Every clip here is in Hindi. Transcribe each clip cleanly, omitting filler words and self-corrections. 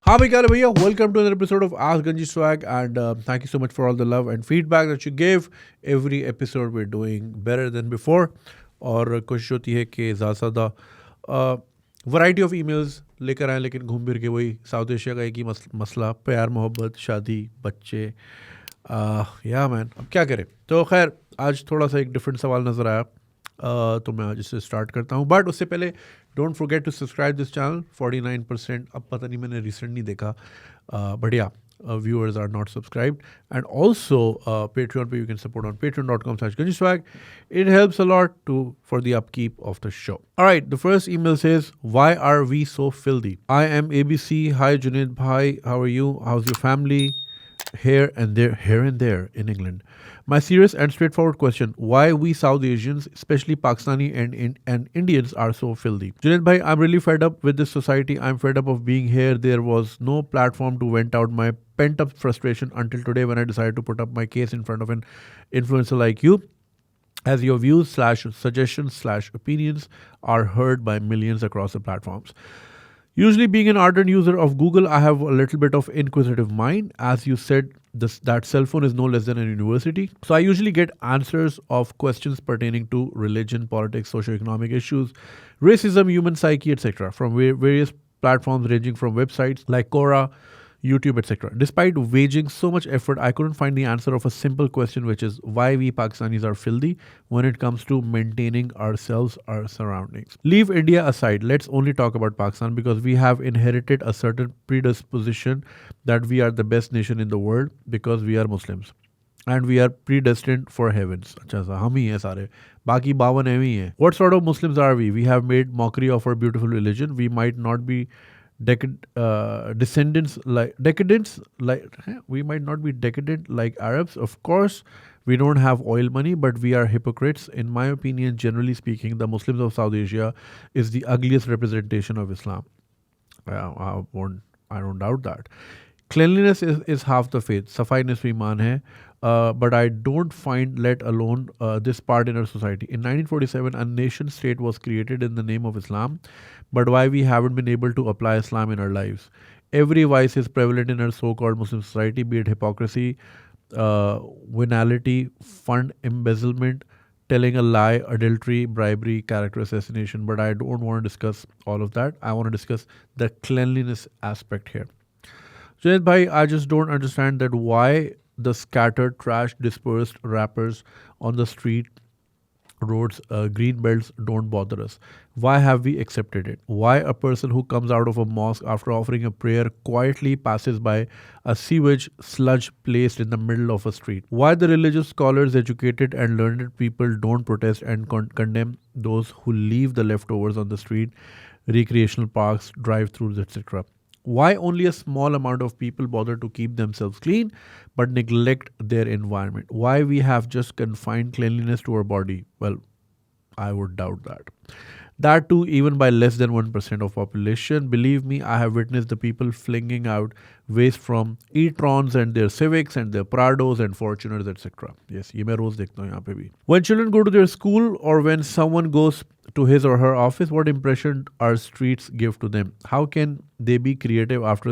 हाँ भाई क्या हाल है भैया welcome to another episode of Ask Ganji Swag and thank you so much for all the love and feedback that you give. Every episode we're doing better than before और कोशिश होती है कि ज़्यादा से ज़्यादा वैरायटी ऑफ ईमेल्स लेकर आएँ लेकिन घूम फिर के वही साउथ एशिया का एक ही मसला प्यार मोहब्बत शादी बच्चे या मैन अब क्या करें. तो खैर आज थोड़ा सा एक डिफरेंट सवाल नज़र आया तो मैं आज इससे स्टार्ट करता हूँ बट उससे पहले don't forget to subscribe this channel 49%. अब पता नहीं मैंने रिसेंट नहीं देखा बट या viewers are not subscribed and also Patreon पे you can support on patreon.com/ganjiswag. It helps a lot for the upkeep of the show. Alright, the first email says, why are we so filthy? I am ABC. Hi Junaid bhai, how are you? How's your family? Here and there in England. My serious and straightforward question: why we South Asians, especially Pakistani and Indians, are so filthy? Junaid bhai, I'm really fed up with this society. I'm fed up of being here. There was no platform to vent out my pent-up frustration until today when I decided to put up my case in front of an influencer like you, as your views/suggestions/opinions are heard by millions across the platforms. Usually, being an ardent user of Google, I have a little bit of inquisitive mind. As you said, that cell phone is no less than a university. So I usually get answers of questions pertaining to religion, politics, socio-economic issues, racism, human psyche, etc. from various platforms ranging from websites like Quora, YouTube, etc. Despite waging so much effort, I couldn't find the answer of a simple question, which is why we Pakistanis are filthy when it comes to maintaining ourselves, our surroundings. Leave India aside. Let's only talk about Pakistan because we have inherited a certain predisposition that we are the best nation in the world because we are Muslims. And we are predestined for heavens. अच्छा सा हम ही हैं सारे बाकी 52 एवं ही हैं. What sort of Muslims are we? We have made mockery of our beautiful religion. We might not be decadents like we might not be decadent like Arabs. Of course, we don't have oil money, but we are hypocrites. In my opinion, generally speaking, the Muslims of South Asia is the ugliest representation of Islam. I don't doubt that. Cleanliness is half the faith. Safai nisfi iman hai. But I don't find, let alone this part in our society. In 1947, a nation state was created in the name of Islam, but why we haven't been able to apply Islam in our lives? Every vice is prevalent in our so-called Muslim society, be it hypocrisy, venality, fund embezzlement, telling a lie, adultery, bribery, character assassination. But I don't want to discuss all of that. I want to discuss the cleanliness aspect here. Junaid bhai, I just don't understand that why the scattered trash dispersed wrappers on the street, roads, green belts don't bother us. Why have we accepted it? Why a person who comes out of a mosque after offering a prayer quietly passes by a sewage sludge placed in the middle of a street? Why the religious scholars, educated and learned people don't protest and condemn those who leave the leftovers on the street, recreational parks, drive-thrus, etc.? Why only a small amount of people bother to keep themselves clean but neglect their environment? Why we have just confined cleanliness to our body? Well, I would doubt that. That too, even by less than 1% of population. Believe me, I have witnessed the people flinging out waste from e-trons and their Civics and their Prados and Fortuners, etc. Yes, ये मैं रोज देखता हूँ यहाँ पे भी. When children go to their school or when someone goes to his or her office, what impression our streets give to them? How can they be creative after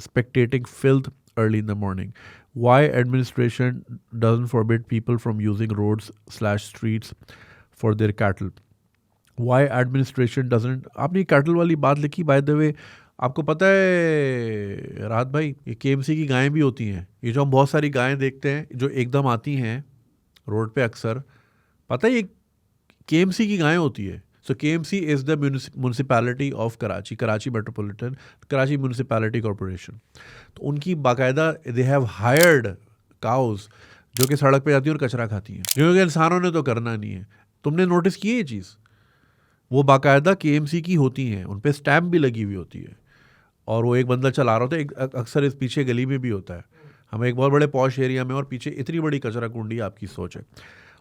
spectating filth early in the morning? Why administration doesn't forbid people from using roads/streets for their cattle? Why administration doesn't? आपने कैटल वाली बात लिखी बाय द वे. आपको पता है राहत भाई, ये केएमसी की गायें भी होती हैं. ये जो हम बहुत सारी गायें देखते हैं जो एकदम आती हैं रोड पे अक्सर, पता है ये केएमसी की गायें होती है. So KMC is the municipality of Karachi, Karachi metropolitan, Karachi municipality corporation. तो उनकी बाकायदा दे हैव हायर्ड काउज जो कि सड़क पे जाती हैं और कचरा खाती हैं, क्योंकि इंसानों ने तो करना नहीं है. तुमने नोटिस की है ये चीज़? वो बाकायदा केएमसी की होती हैं, उन पे स्टैम्प भी लगी हुई होती है और वो एक बंदा चला रहा होता है. अक्सर इस पीछे गली में भी होता है. हम एक बहुत बड़े पॉश एरिया में और पीछे इतनी बड़ी कचरा कुंडी आपकी सोच है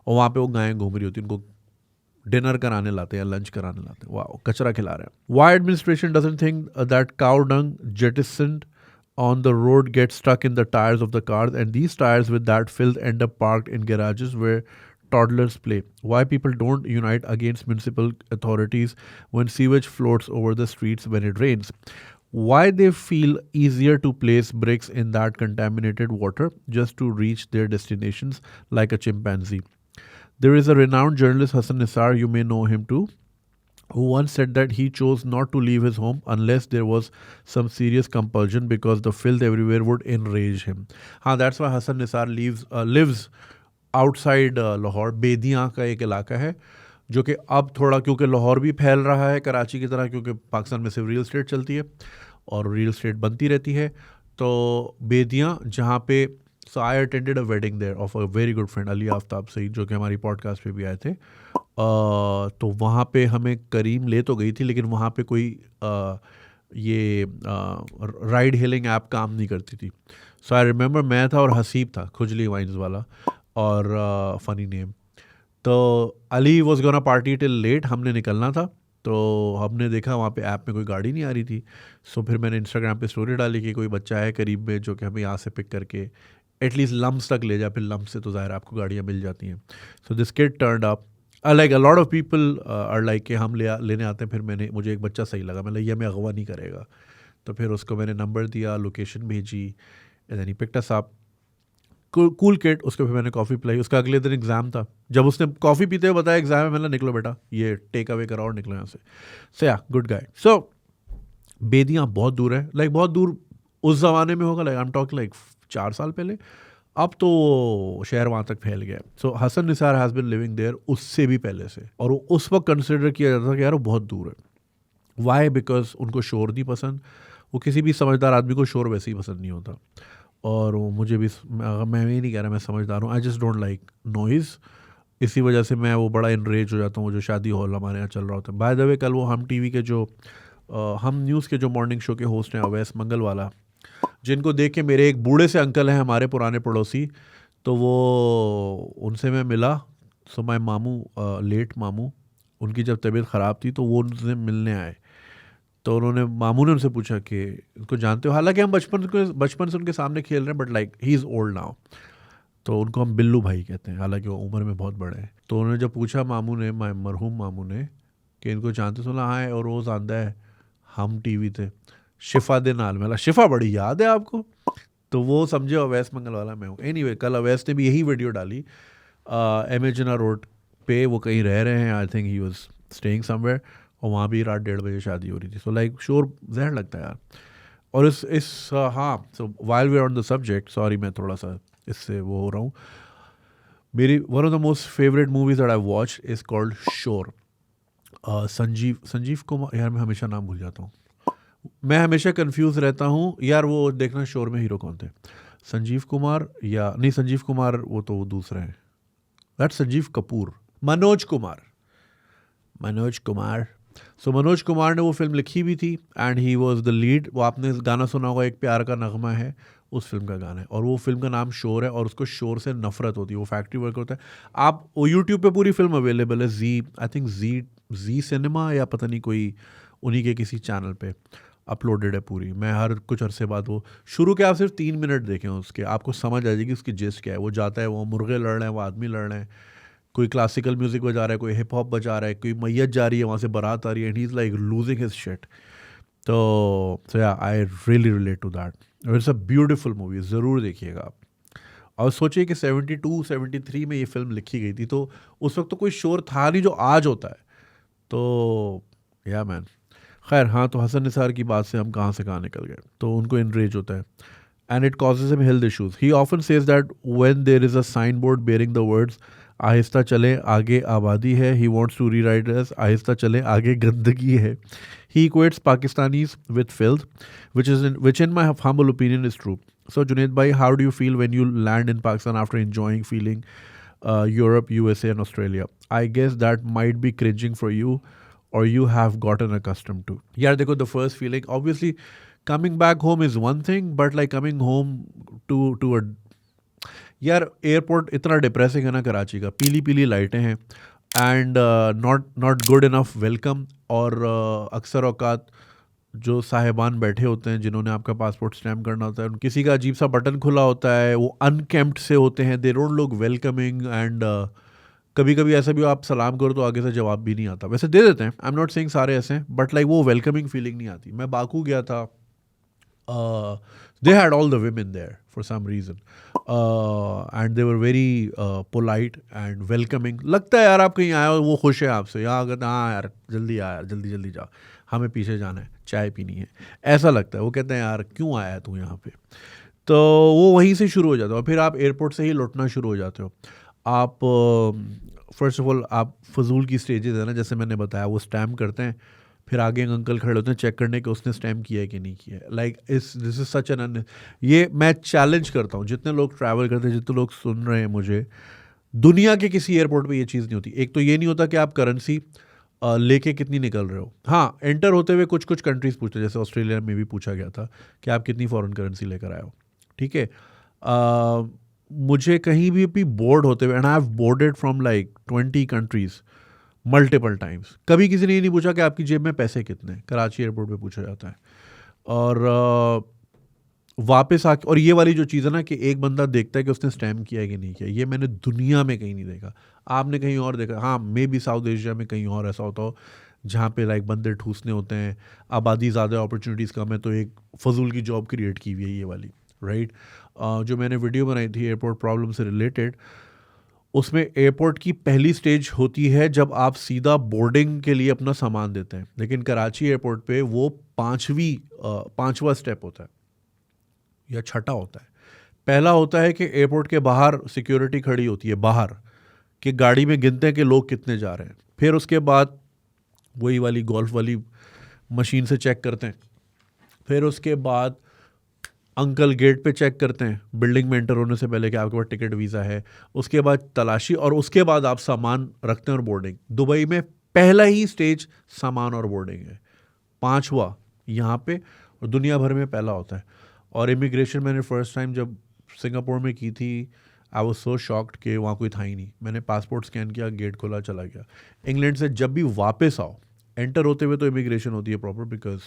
और वहाँ पे वो गायें घूम रही होती हैं. उनको डिनर कराने लाते हैं, लंच कराने लाते हैं, वाह कचरा खिला रहे हैं. Why administration doesn't think that cow dung jettisoned on the road get stuck in the tires of the cars, and these tires with that filth end up parked in garages where toddlers play? Why people don't unite against municipal authorities when sewage floats over the streets when it rains? why they feel easier to place bricks in that contaminated water just to reach their destinations like a chimpanzee. There is a renowned journalist, Hassan Nisar, you may know him too, who once said that he chose not to leave his home unless there was some serious compulsion because the filth everywhere would enrage him. हाँ, that's why Hassan Nisar lives outside Lahore. Bedian का एक इलाका है जो कि अब थोड़ा, क्योंकि लाहौर भी फैल रहा है कराची की तरह, क्योंकि पाकिस्तान में सिर्फ रियल स्टेट चलती है और रियल स्टेट बनती रहती है. तो बेदियाँ जहाँ पे, so I attended a wedding there of a very good friend Ali Aftab Saeed, जो कि हमारी पॉडकास्ट पे भी आए थे. तो वहाँ पे हमें करीम ले तो गई थी, लेकिन वहाँ पे कोई ये राइड हेलिंग ऐप काम नहीं करती थी. सो आई रिमेंबर मैं था और हसीब था, खुजली वाइन्स वाला, और फ़नी नेम. तो Ali was gonna party till late, हमने निकलना था. तो हमने देखा वहाँ पे ऐप में कोई गाड़ी नहीं आ रही थी. सो फिर मैंने इंस्टाग्राम पे स्टोरी डाली कि कोई बच्चा है करीब में जो कि हमें यहाँ से पिक करके एटलीस्ट लम्स तक ले जाए. फिर लम्स से तो ज़ाहिर आपको गाड़ियाँ मिल जाती हैं. So this kid turned up. Like a lot of people are like कि हम लेने आते हैं. फिर मुझे एक बच्चा सही लगा, मतलब ये हमें अगवा नहीं करेगा. तो फिर उसको मैंने नंबर दिया, लोकेशन भेजी, and then he picked us up. Cool kid. उसको फिर मैंने कॉफ़ी पिलाई. उसका अगले दिन एग्ज़ाम था. जब उसने कॉफ़ी पीते हुए बताया एग्ज़ाम है, मैंने निकलो बेटा, ये टेक अवे कराओ और निकलो यहाँ से. सो या, गुड गाय. सो बेदियाँ बहुत दूर है, लाइक बहुत दूर उस ज़माने में होगा, like I am talking like 4 साल पहले. अब तो शहर वहाँ तक फैल गया. So Hassan Nisar has been living there उससे भी पहले से, और उस वक्त कंसिडर किया जाता था कि यार वो बहुत दूर है. वाई? बिकॉज उनको शोर नहीं पसंद. वो किसी भी समझदार आदमी को शोर वैसे ही पसंद नहीं होता. और वो मुझे भी, मैं ये नहीं कह रहा मैं समझदार हूँ, I just don't like noise. इसी वजह से मैं वो बड़ा इनरेज हो जाता हूँ. वो जो शादी हॉल हमारे यहाँ चल रहा होता है, बाय द वे कल वो हम टीवी के जो हम न्यूज़ के जो मॉर्निंग शो के होस्ट हैं अवैस मंगल वाला, जिनको देख के मेरे एक बूढ़े से अंकल हैं हमारे पुराने पड़ोसी, तो वो उनसे मैं मिला. सो माय मामू, लेट मामू, उनकी जब तबीयत ख़राब थी तो वो उनसे मिलने आए. तो मामू ने उनसे पूछा कि उनको जानते हो. हालांकि हम बचपन से उनके सामने खेल रहे हैं, but like he is old now. तो उनको हम बिल्लू भाई कहते हैं, हालांकि वो उम्र में बहुत बड़े हैं. तो उन्होंने जब पूछा मामू ने, मरहूम मामू ने, कि इनको जानते हो. हाँ है, और रोज़ आंदा है, हम टीवी थे शिफा दे नाल. मेरा शिफा बड़ी याद है आपको? तो वो समझे अवैस मंगल वाला मैं हूँ. एनीवे, कल अवैस ने भी यही वीडियो डाली. एमेजना रोड पे वो कहीं रह रहे हैं, I think he was staying somewhere, और वहाँ भी रात 1:30 बजे शादी हो रही थी. सो लाइक शोर जहर लगता है यार. और हाँ, so while we are on the subject, sorry मैं थोड़ा सा इससे वो हो रहा हूँ. मेरी one of the most favourite movies that I watch is called Shor. Sanjeev Kumar, यार मैं हमेशा नाम भूल जाता हूँ, मैं हमेशा कंफ्यूज रहता हूँ यार. वो देखना शोर में हीरो कौन थे, संजीव कुमार या नहीं, संजीव कुमार वो तो वो दूसरे हैं, दैट्स संजीव कपूर. मनोज कुमार. सो मनोज कुमार ने वो फिल्म लिखी भी थी and he was the lead. वो आपने गाना सुना होगा, एक प्यार का नगमा है, उस फिल्म का गाना है, और वो फिल्म का नाम शोर है. और उसको शोर से नफरत होती है. वो फैक्ट्री वर्कर होता है. आप वो यूट्यूब पे पूरी फिल्म अवेलेबल है, आई थिंक जी सिनेमा या पता नहीं कोई उन्हीं के किसी चैनल पे अपलोडेड है पूरी. मैं हर कुछ अरसे बाद वो शुरू के आप सिर्फ 3 मिनट देखें उसके, आपको समझ आ जाएगी उसकी जिस्ट क्या है. वो जाता है, वो मुर्गे लड़ रहे हैं, वो आदमी लड़ रहे हैं, कोई क्लासिकल म्यूजिक बजा रहा है, कोई हिप हॉप बजा रहा है, कोई मैयत जा रही है, वहाँ से बारात आ रही है, and he is like losing his shit. तो yeah I really relate to that. It's a beautiful movie, ज़रूर देखिएगा आप. और सोचिए कि 72-73 में ये फिल्म लिखी गई थी, तो उस वक्त तो कोई शोर था नहीं जो आज होता है. तो या मैन, खैर हाँ. तो हसन निसार की बात से हम कहाँ से कहाँ निकल गए. तो उनको इनरेज होता है and it causes him health issues. He often says that when there is a sign board bearing the words आहिस्ता चले आगे आबादी है, he wants to rewrite as आहिस्ता चले आगे गंदगी है. He equates Pakistanis with filth, which in my humble opinion is true. So Junaid bhai, how do you feel when you land in Pakistan after enjoying feeling Europe, USA and Australia? I guess that might be cringing for you, or you have gotten accustomed to. Yeah, देखो, the first feeling, obviously coming back home is one thing, but like coming home to a, यार एयरपोर्ट इतना डिप्रेसिंग है ना कराची का. पीली पीली लाइटें हैं and not good enough welcome. और अक्सर औकात जो साहिबान बैठे होते हैं जिन्होंने आपका पासपोर्ट स्टैम्प करना होता है, किसी का अजीब सा बटन खुला होता है, वो अनकेम्प्ड से होते हैं, they don't look welcoming. And कभी कभी ऐसा भी हो, आप सलाम करो तो आगे से जवाब भी नहीं आता. वैसे दे देते हैं, आई एम नॉट सेइंग सारे ऐसे हैं, बट लाइक वो वेलकमिंग फीलिंग नहीं आती. मैं बाकू गया था uh, they had all the women there for some reason, and they were very polite and welcoming. लगता है यार आप कहीं आए हो, वो खुश है आपसे, यहाँ अगर हाँ यार जल्दी आ यार, जल्दी जल्दी जा, हमें पीछे जाना है, चाय पीनी है, ऐसा लगता है। वो कहते हैं यार क्यों आया है तू यहाँ पे। तो वो वहीं से शुरू हो जाता है और फिर आप एयरपोर्ट से ही लौटना शुरू हो जाते हो। आप फर्स्ट ऑफ ऑल आप फजूल की स्टेजेस है ना, जैसे मैंने बताया, वो स्टैम्प करते हैं, फिर आगे एक अंकल खड़े होते हैं चेक करने के उसने स्टैम्प किया है कि नहीं किया है। लाइक इस दिस इज सच एन, ये मैं चैलेंज करता हूँ जितने लोग ट्रैवल करते हैं, जितने लोग सुन रहे हैं मुझे, दुनिया के किसी एयरपोर्ट पे ये चीज़ नहीं होती। एक तो ये नहीं होता कि आप करेंसी लेके कितनी निकल रहे हो। हाँ, एंटर होते हुए कुछ कुछ कंट्रीज पूछते हैं, जैसे ऑस्ट्रेलिया में भी पूछा गया था कि आप कितनी फॉरेन करेंसी लेकर आए हो, ठीक है। मुझे कहीं भी बोर्ड होते हुए, and I have boarded from like 20 countries multiple times, कभी किसी ने ये नहीं पूछा कि आपकी जेब में पैसे कितने हैं। कराची एयरपोर्ट पे पूछा जाता है। और वापस आके, और ये वाली जो चीज़ है ना कि एक बंदा देखता है कि उसने स्टैम्प किया है कि नहीं किया, ये मैंने दुनिया में कहीं नहीं देखा। आपने कहीं और देखा, हाँ मे बी साउथ एशिया में कहीं और ऐसा होता हो जहाँ पे लाइक बंदे ठूसने होते हैं, आबादी ज़्यादा, अपॉर्चुनिटीज़ कम है, तो एक फजूल की जॉब क्रिएट की हुई है ये वाली, राइट। जो मैंने वीडियो बनाई थी एयरपोर्ट प्रॉब्लम से रिलेटेड, उसमें एयरपोर्ट की पहली स्टेज होती है जब आप सीधा बोर्डिंग के लिए अपना सामान देते हैं, लेकिन कराची एयरपोर्ट पे वो पांचवा स्टेप होता है या छठा होता है। पहला होता है कि एयरपोर्ट के बाहर सिक्योरिटी खड़ी होती है, बाहर कि गाड़ी में गिनते हैं कि लोग कितने जा रहे हैं। फिर उसके बाद वही वाली गोल्फ वाली मशीन से चेक करते हैं। फिर उसके बाद अंकल गेट पे चेक करते हैं बिल्डिंग में एंटर होने से पहले कि आपके पास टिकट वीज़ा है। उसके बाद तलाशी, और उसके बाद आप सामान रखते हैं और बोर्डिंग। दुबई में पहला ही स्टेज सामान और बोर्डिंग है, पांचवा यहाँ पे, और दुनिया भर में पहला होता है। और इमिग्रेशन मैंने फर्स्ट टाइम जब सिंगापुर में की थी, आई वॉज सो शॉक्ड कि वहाँ कोई था ही नहीं। मैंने पासपोर्ट स्कैन किया, गेट खोला, चला गया। इंग्लैंड से जब भी वापस आओ, एंटर होते हुए तो इमिग्रेशन होती है प्रॉपर, बिकॉज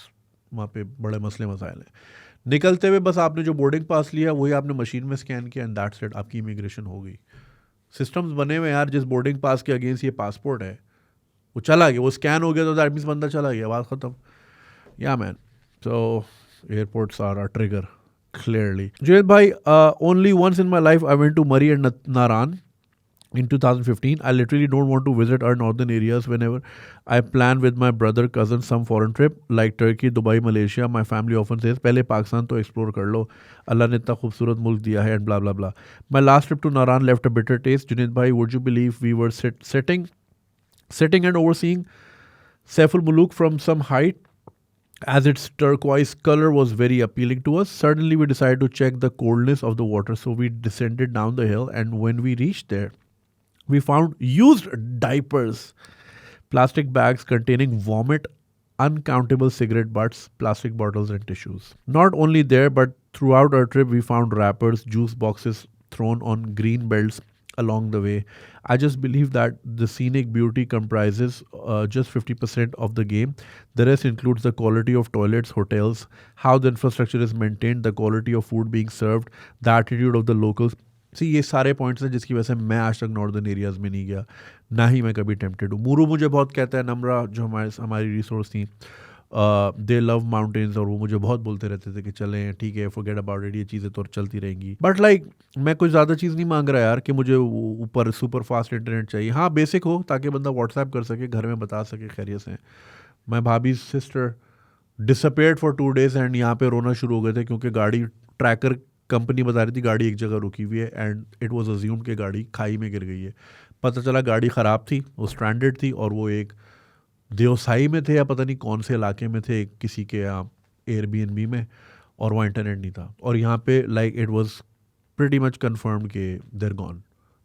वहाँ पे बड़े मसले मसाइल हैं। निकलते हुए बस आपने जो बोर्डिंग पास लिया वही आपने मशीन में स्कैन किया, एंड दैट्स इट, आपकी इमिग्रेशन हो गई। सिस्टम्स बने हुए यार, जिस बोर्डिंग पास के अगेंस्ट ये पासपोर्ट है वो चला गया, वो स्कैन हो गया तो दैट मीन्स बंदा चला गया, बात खत्म। Yeah man, so airports are a trigger clearly. Junaid bhai, only once in my life I went to Murray and Naran in 2015. I literally don't want to visit our northern areas whenever I plan with my brother, cousin, some foreign trip like Turkey, Dubai, Malaysia. My family often says, "पहले पाकिस्तान तो explore कर लो, अल्लाह ने इतना खूबसूरत मुल्क दिया है," and blah blah blah. My last trip to Naran left a bitter taste. Junaid bhai, would you believe we were sitting and overseeing Saiful Muluk from some height, as its turquoise color was very appealing to us. Suddenly, we decided to check the coldness of the water, so we descended down the hill. And when we reached there, we found used diapers, plastic bags containing vomit, uncountable cigarette butts, plastic bottles, and tissues. Not only there, but throughout our trip, we found wrappers, juice boxes thrown on green belts along the way. I just believe that the scenic beauty comprises just 50% of the game. The rest includes the quality of toilets, hotels, how the infrastructure is maintained, the quality of food being served, the attitude of the locals. सी ये सारे पॉइंट्स हैं जिसकी वजह से मैं आज तक नॉर्दर्न एरियाज़ में नहीं गया, ना ही मैं कभी टेम्पटेड हूँ। मूरू मुझे बहुत कहता है, नम्रा जो हमारी रिसोर्स थी, दे लव माउंटेन्स, और वो मुझे बहुत बोलते रहते थे कि चलें, ठीक है, फॉरगेट अबाउट इट, ये चीज़ें तो चलती रहेंगी। बट लाइक मैं कुछ ज़्यादा चीज़ नहीं मांग रहा यार कि मुझे ऊपर सुपर फास्ट इंटरनेट चाहिए। हाँ, बेसिक हो ताकि बंदा व्हाट्सएप कर सके, घर में बता सके खैरियत से। मैं भाभी sister disappeared for 2 days and यहाँ पे रोना शुरू हो गए थे क्योंकि गाड़ी ट्रैकर कंपनी बता रही थी गाड़ी एक जगह रुकी हुई है, एंड इट वाज अज्यूम्ड कि गाड़ी खाई में गिर गई है। पता चला गाड़ी ख़राब थी, वो स्ट्रैंडेड थी, और वो एक देवसाई में थे या पता नहीं कौन से इलाके में थे, किसी के यहाँ एयरबीएनबी में, और वहाँ इंटरनेट नहीं था। और यहाँ पे like it was pretty much confirmed कि देयर गॉन।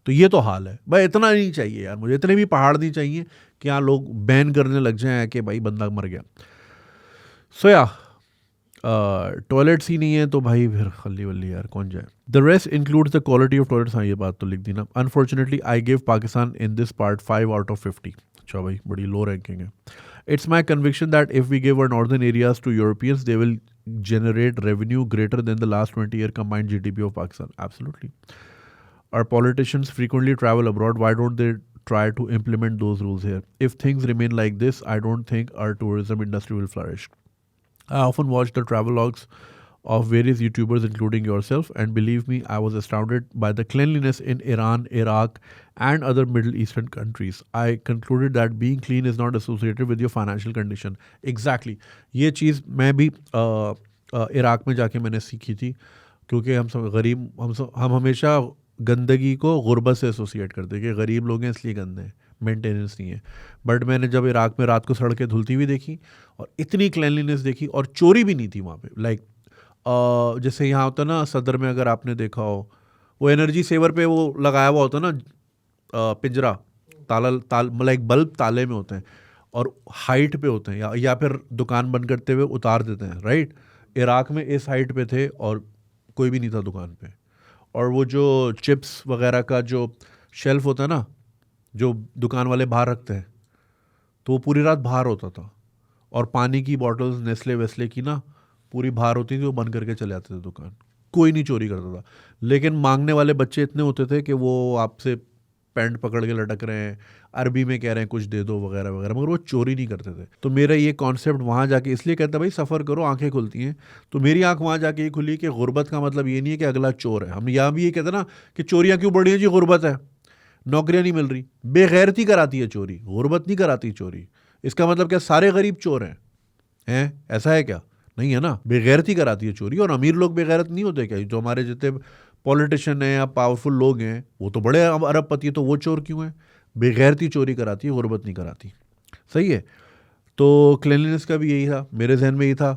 तो ये तो हाल है भाई, इतना नहीं चाहिए यार मुझे, इतने भी पहाड़ नहीं चाहिए कि यहाँ लोग बैन करने लग जाएं कि भाई बंदा मर गया। सो या टॉयलेट्स ही नहीं है तो भाई फिर खल्ली वल्ली यार कौन जाए। The rest includes the quality of toilets. हाँ, ये बात तो लिख दी ना। Unfortunately I give Pakistan in this part 5 out of 50। अच्छा भाई, बड़ी लो रैंकिंग है। It's my conviction that if we give our northern areas to Europeans they will generate revenue greater than the last 20-year combined GDP of Pakistan. Absolutely. Our politicians frequently travel abroad. Why don't they try to implement those rules here? If things remain like this, I don't think our tourism industry will flourish. I often watch the travelogues of various YouTubers, including yourself. And believe me, I was astounded by the cleanliness in Iran, Iraq, and other Middle Eastern countries. I concluded that being clean is not associated with your financial condition. Exactly. ये चीज़ मैं भी इराक में जाके मैंने सीखी थी, क्योंकि हम सब गरीब, हम हमेशा गंदगी को गुर्बत से एसोसिएट करते हैं कि गरीब लोग हैं इसलिए गंदे हैं, मेंटेनेंस नहीं है. बट मैंने जब इराक में रात को सड़कें धुलती हुई देखी और इतनी क्लैनलीनेस देखी, और चोरी भी नहीं थी वहाँ पे. लाइक जैसे यहाँ होता ना सदर में, अगर आपने देखा हो, वो एनर्जी सेवर पे वो लगाया हुआ होता ना पिंजरा, मतलब एक बल्ब ताले में होते हैं और हाइट पे होते हैं, या फिर दुकान बंद करते हुए उतार देते हैं, राइट. इराक में इस हाइट पे थे और कोई भी नहीं था दुकान पे. और वो जो चिप्स वगैरह का जो शेल्फ होता है ना, जो दुकान वाले बाहर रखते हैं, तो वो पूरी रात बाहर होता था. और पानी की बॉटल्स नेस्ले वेस्ले की ना पूरी बाहर होती थी, वो बंद करके चले आते थे दुकान. कोई नहीं चोरी करता था. लेकिन मांगने वाले बच्चे इतने होते थे कि वो आपसे पैंट पकड़ के लटक रहे हैं, अरबी में कह रहे हैं कुछ दे दो वगैरह वगैरह, मगर वो चोरी नहीं करते थे. तो मेरा ये कॉन्सेप्ट वहाँ जाके इसलिए कहता भाई सफ़र करो, आंखें खुलती हैं. तो मेरी आंख वहाँ जाके ये खुली कि गुर्बत का मतलब ये नहीं है कि अगला चोर है. हम यहाँ भी ये कहते हैं ना कि चोरियाँ क्यों बढ़ी हैं जी, गुर्बत है, नौकरियाँ नहीं मिल रही. बेगैरती कराती है चोरी, गुर्बत नहीं कराती चोरी. इसका मतलब क्या सारे गरीब चोर हैं? ऐसा है क्या? नहीं है ना. बेगैरती कराती है चोरी. और अमीर लोग बेगैरत नहीं होते क्या? जो हमारे जितने पॉलिटिशियन हैं या पावरफुल लोग हैं वो तो बड़े अरबपति, तो वो चोर क्यों हैं? बेगैरती चोरी कराती है, गुर्बत नहीं कराती. सही है. तो क्लिनलीनेस का भी यही था, मेरे जहन में यही था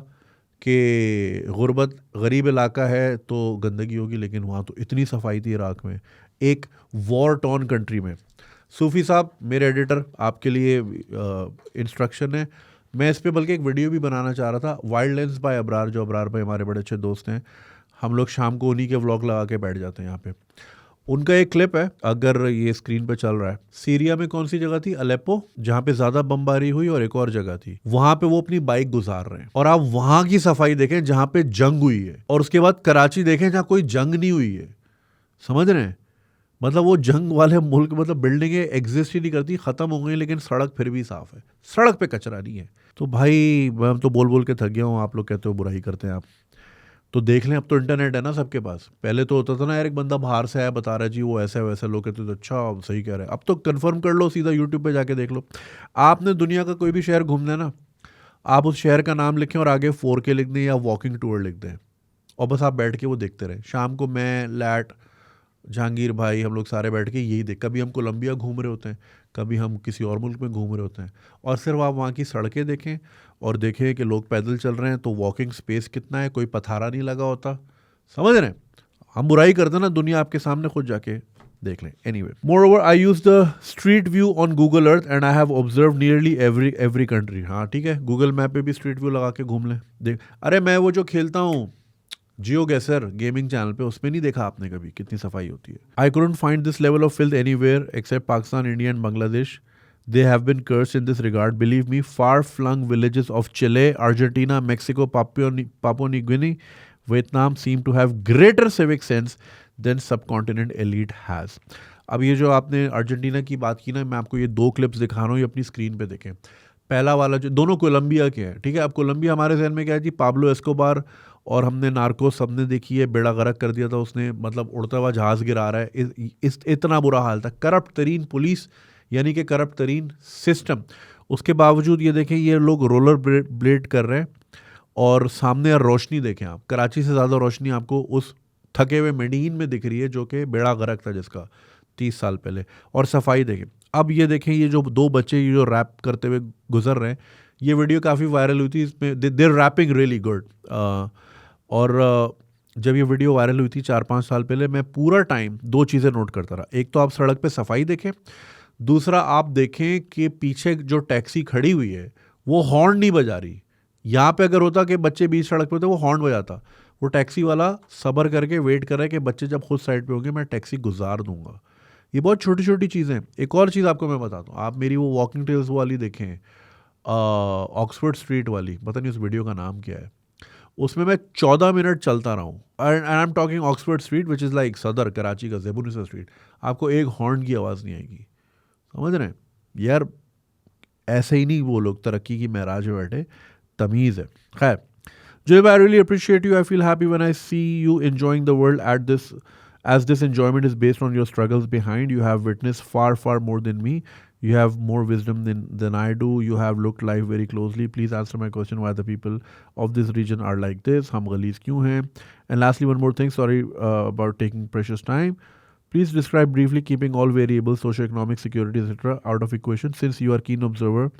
कि गुर्बत, गरीब इलाका है तो गंदगी होगी, लेकिन वहाँ तो इतनी सफाई थी इराक में, एक वॉर टॉर्न कंट्री में. सूफी साहब, मेरे एडिटर, आपके लिए इंस्ट्रक्शन है. मैं इस पे बल्कि एक वीडियो भी बनाना चाह रहा था. वाइल्ड लेंस बाय अबरार, जो अबरार भाई हमारे बड़े अच्छे दोस्त हैं, हम लोग शाम को उन्हीं के व्लॉग लगा के बैठ जाते हैं यहाँ पे. उनका एक क्लिप है, अगर ये स्क्रीन पे चल रहा है. सीरिया में कौन सी जगह थी? अलेप्पो, जहाँ पे ज़्यादा बमबारी हुई, और एक और जगह थी, वहाँ पे वो अपनी बाइक गुजार रहे हैं. और आप वहाँ की सफाई देखें जहाँ पे जंग हुई है, और उसके बाद कराची देखें जहाँ कोई जंग नहीं हुई है. समझ रहे हैं? मतलब वो जंग वाले मुल्क, मतलब बिल्डिंगें एग्जिस्ट ही नहीं करती, ख़त्म हो गई, लेकिन सड़क फिर भी साफ़ है, सड़क पे कचरा नहीं है. तो भाई मैं तो बोल बोल के थक गया हूँ. आप लोग कहते हो बुराई करते हैं आप, तो देख लें. अब तो इंटरनेट है ना सबके पास. पहले तो होता था ना यार, एक बंदा बाहर से आया बता रहा है जी वो ऐसा है वैसा, लोग कहते तो अच्छा सही कह रहे हैं. अब तो कंफर्म कर लो, सीधा यूट्यूब पे जाके देख लो. आपने दुनिया का कोई भी शहर घूमना है ना, आप उस शहर का नाम लिखें और आगे 4K लिख दें या वॉकिंग टूर लिख दें, और बस आप बैठ के वो देखते रहें. शाम को मैं, लैट, जहांगीर भाई, हम लोग सारे बैठ के यही देख. कभी हम कोलंबिया घूम रहे होते हैं, कभी हम किसी और मुल्क में घूम रहे होते हैं, और सिर्फ आप वहाँ की सड़कें देखें और देखें कि लोग पैदल चल रहे हैं तो वॉकिंग स्पेस कितना है, कोई पथारा नहीं लगा होता. समझ रहे हैं? हम बुराई करते हैं ना, दुनिया आपके सामने खुद जाके देख लें. Anyway, more over I use the street view on Google earth and I have observe nearly every country. हाँ ठीक है, गूगल मैप पे भी स्ट्रीट व्यू लगा के घूम लें, देख. अरे मैं वो जो खेलता हूँ जियो गैसर गेमिंग चैनल पे, उसमें नहीं देखा आपने कभी कितनी सफाई होती है? I couldn't find this level of filth anywhere except Pakistan, India and Bangladesh. They have been cursed in this regard. Believe me, far-flung villages of Chile, Argentina, Mexico, Papua New Guinea, Vietnam seem to have greater civic sense than subcontinent elite has. अब ये जो आपने अर्जेंटीना की बात की ना, मैं आपको ये 2 क्लिप्स दिखा रहा हूँ, ये अपनी स्क्रीन पे देखें. पहला वाला जो, दोनों कोलंबिया के हैं, ठीक है. अब कोलंबिया हमारे जहन में क्या है जी, पाब्लो एस्कोबार, और हमने नार्कोस सबने देखी है, बेड़ा गर्क कर दिया था उसने, मतलब उड़ता हुआ जहाज़ गिरा रहा है. इतना बुरा हाल था. करप्ट तरीन पुलिस, यानी कि करप्ट तरीन सिस्टम. उसके बावजूद ये देखें, ये लोग रोलर ब्लेड कर रहे हैं, और सामने रोशनी देखें आप, कराची से ज़्यादा रोशनी आपको उस थके हुए मेडीन में दिख रही है जो कि बेड़ा गर्क था जिसका 30 साल पहले. और सफाई देखें. अब ये देखें, ये जो 2 बच्चे ये जो रैप करते हुए गुजर रहे हैं, ये वीडियो काफ़ी वायरल हुई थी. इसमें देर रैपिंग रियली गुड. और जब ये वीडियो वायरल हुई थी 4-5 साल पहले, मैं पूरा टाइम 2 चीज़ें नोट करता रहा. एक तो आप सड़क पे सफाई देखें, दूसरा आप देखें कि पीछे जो टैक्सी खड़ी हुई है वो हॉर्न नहीं बजा रही. यहाँ पे अगर होता कि बच्चे बीच सड़क पे होते, वो हॉर्न बजाता. वो टैक्सी वाला सब्र करके वेट कर रहा है कि बच्चे जब खुद साइड पे होंगे मैं टैक्सी गुजार दूंगा. ये बहुत छोटी छोटी चीज़ें. एक और चीज़ आपको मैं बताता हूँ, आप मेरी वो वॉकिंग ट्रेल्स वाली देखें, ऑक्सफोर्ड स्ट्रीट वाली, पता नहीं उस वीडियो का नाम क्या है, उसमें मैं 14 मिनट चलता रहा हूँ. And I am talking Oxford street which is like सदर कराची का ज़ेबुनिसा स्ट्रीट. आपको एक हॉर्न की आवाज़ नहीं आएगी. समझ रहे हैं यार? ऐसे ही नहीं वो लोग तरक्की की महराज में बैठे, तमीज़ है. खैर, Jib, I really appreciate you. I feel happy when I see you enjoying the world at this, as this enjoyment is based on your struggles behind. You have witnessed far, far more than me. You have more wisdom than I do. You have looked life very closely. Please answer my question why the people of this region are like this. हम गलीज क्यों हैं? And lastly, one more thing. Sorry about taking precious time. Please describe briefly keeping all variables, socioeconomic, security, etc. out of equation. Since you are keen observer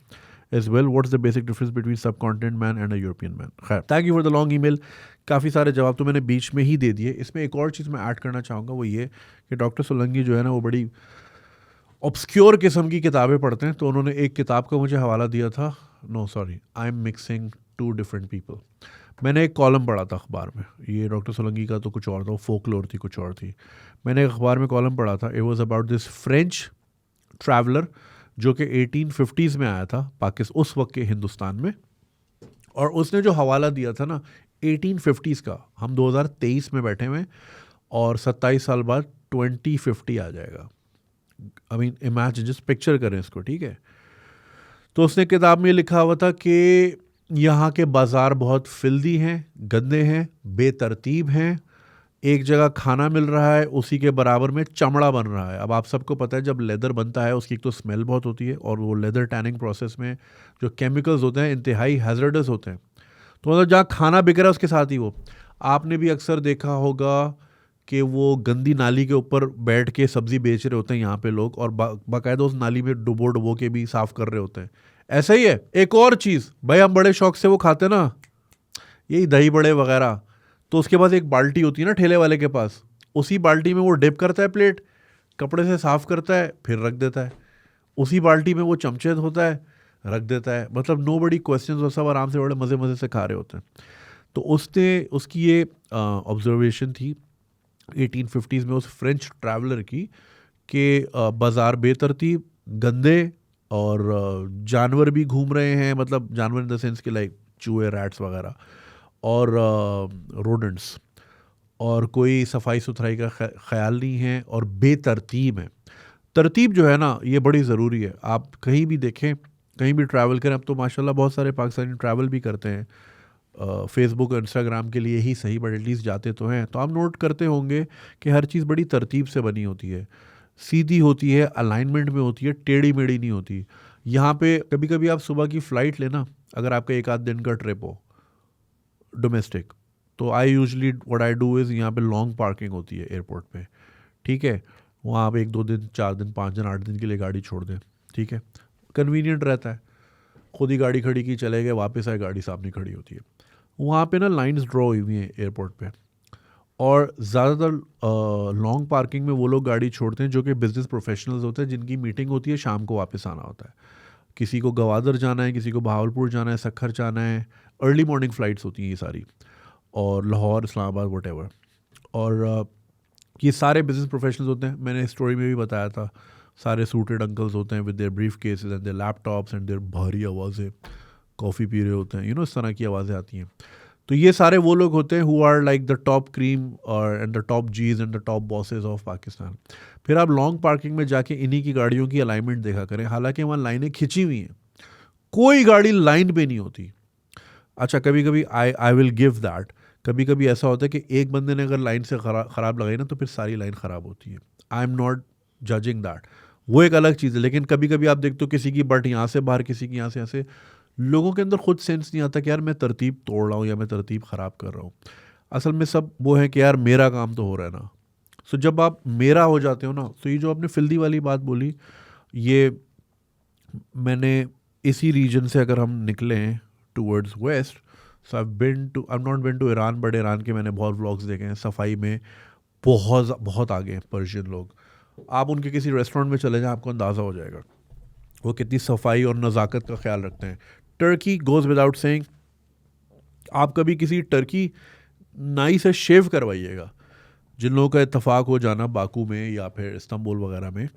as well, what's the basic difference between subcontinent man and a European man? खैर, thank you for the long email. काफ़ी सारे जवाब तो मैंने बीच में ही दे दिए. इसमें एक और चीज़ मैं ऐड करना चाहूँगा, वो ये कि डॉक्टर सोलंकी जो है ना, वो बड़ी ऑब्सक्योर किस्म की किताबें पढ़ते हैं. तो उन्होंने एक किताब का मुझे हवाला दिया था. No sorry, I am mixing two different people. मैंने एक कॉलम पढ़ा था अखबार में. ये डॉक्टर सोलंकी का तो कुछ और था, वो फोकलोर थी, कुछ और थी. मैंने एक अखबार में कॉलम पढ़ा था. It was about this French traveller जो कि 1850s में आया था पाकिस्तान, उस वक्त के हिंदुस्तान में. और उसने जो हवाला दिया था ना 1850s का, हम 2023 में बैठे हुए और 27 साल बाद 2050 आ जाएगा. I mean imagine, just picture करें इसको, ठीक है. तो उसने किताब में लिखा हुआ था कि यहाँ के बाज़ार बहुत फिल्दी हैं, गंदे हैं, बेतरतीब हैं. एक जगह खाना मिल रहा है, उसी के बराबर में चमड़ा बन रहा है. अब आप सबको पता है जब लेदर बनता है उसकी एक तो स्मेल बहुत होती है, और वो लेदर टैनिंग प्रोसेस में जो केमिकल्स होते हैं इंतहाई हैजर्डस होते हैं. तो मतलब जहाँ खाना बिक रहा है उसके साथ ही वो, आपने भी अक्सर देखा होगा कि वो गंदी नाली के ऊपर बैठ के सब्ज़ी बेच रहे होते हैं यहाँ पे लोग, और बाकायदा उस नाली में डुबो के भी साफ़ कर रहे होते हैं. ऐसा ही है. एक और चीज़ भाई, हम बड़े शौक से वो खाते ना, यही दही बड़े वगैरह. तो उसके पास एक बाल्टी होती है ना ठेले वाले के पास, उसी बाल्टी में वो डिप करता है प्लेट, कपड़े से साफ़ करता है, फिर रख देता है. उसी बाल्टी में वो चमचे होता है, रख देता है. मतलब नो बड़ी क्वेश्चन, वो सब आराम से बड़े मज़े मज़े से खा रहे होते हैं. तो उसकी ये ऑब्जर्वेशन थी 1850s में उस फ्रेंच ट्रैवलर की कि बाज़ार बेतरतीब, गंदे, और जानवर भी घूम रहे हैं. मतलब जानवर इन द सेंस कि लाइक चूहे, रैट्स वगैरह, और रोडेंट्स, और कोई सफाई सुथराई का ख्याल नहीं है, और बेतरतीब है. तरतीब जो है ना, ये बड़ी ज़रूरी है. आप कहीं भी देखें, कहीं भी ट्रैवल करें, अब तो माशाल्लाह बहुत सारे पाकिस्तानी ट्रैवल भी करते हैं. फेसबुक और इंस्टाग्राम के लिए ही सही, बट एटलीस्ट जाते तो हैं. तो आप नोट करते होंगे कि हर चीज़ बड़ी तरतीब से बनी होती है, सीधी होती है, अलाइनमेंट में होती है, टेढ़ी मेढ़ी नहीं होती. यहाँ पे कभी कभी आप सुबह की फ़्लाइट लेना, अगर आपका एक आध दिन का ट्रिप हो डोमेस्टिक, तो I usually what I do is, यहाँ पे लॉन्ग पार्किंग होती है एयरपोर्ट पे, ठीक है. वहाँ आप 1-2 दिन, 4 दिन, 5 दिन, 8 दिन के लिए गाड़ी छोड़ दें, ठीक है. कन्वीनियंट रहता है. खुद ही गाड़ी खड़ी की, चले गए, वापस आए, गाड़ी सामने खड़ी होती है. वहाँ पे ना लाइंस ड्रॉ हुई हुई हैं एयरपोर्ट पे, और ज़्यादातर लॉन्ग पार्किंग में वो लोग गाड़ी छोड़ते हैं जो कि बिज़नेस प्रोफेशनल्स होते हैं, जिनकी मीटिंग होती है, शाम को वापस आना होता है. किसी को गवादर जाना है, किसी को बहावलपुर जाना है, सखर जाना है. अर्ली मॉर्निंग फ़्लाइट्स होती हैं ये सारी, और लाहौर, इस्लामाबाद, वटेवर. और ये सारे बिज़नेस प्रोफेशनल्स होते हैं. मैंने स्टोरी में भी बताया था, सारे सूटेड अंकल्स होते हैं with their brief cases and their laptops and their भारी आवाज़ें, कॉफ़ी पी रहे होते हैं, इस तरह की आवाज़ें आती हैं. तो ये सारे वो लोग होते हैं who are like the top cream और and the top G's and the top bosses of Pakistan. फिर आप लॉन्ग पार्किंग में जाके इन्हीं की गाड़ियों की अलाइनमेंट देखा करें. हालांकि वहाँ लाइनें खिंची हुई हैं, कोई गाड़ी लाइन पे नहीं होती. अच्छा, कभी कभी आई विल गिव दैट, कभी कभी ऐसा होता है कि एक बंदे ने अगर लाइन से ख़राब लगाई ना, तो फिर सारी लाइन ख़राब होती है. आई एम नॉट जजिंग दैट, वो एक अलग चीज़ है. लेकिन कभी कभी आप देखते हो किसी की बट यहाँ से बाहर, किसी की यहाँ से ऐसे. लोगों के अंदर खुद सेंस नहीं आता कि यार मैं तरतीब तोड़ रहा हूँ या मैं तरतीब ख़राब कर रहा हूँ. असल में सब वो है कि यार मेरा काम तो हो रहा है ना. सो जब आप मेरा हो जाते हो ना, तो ये जो आपने फिल्दी वाली बात बोली, ये मैंने इसी रीजन से अगर हम निकले हैं towards west, so I not been to Iran, but Iran के मैंने बहुत व्लॉग्स देखे हैं. सफाई में बहुत आगे हैं पर्शियन लोग. आप उनके किसी रेस्टोरेंट में चले जाएं, आपको अंदाज़ा हो जाएगा वो कितनी सफाई और नज़ाकत का ख्याल रखते हैं. टर्की गोज़ विदाउट सेइंग, आप कभी किसी टर्की नाई से शेव करवाइएगा. जिन लोगों का इत्तेफाक हो जाना बाकू में या फिर इस्तांबुल वगैरह में,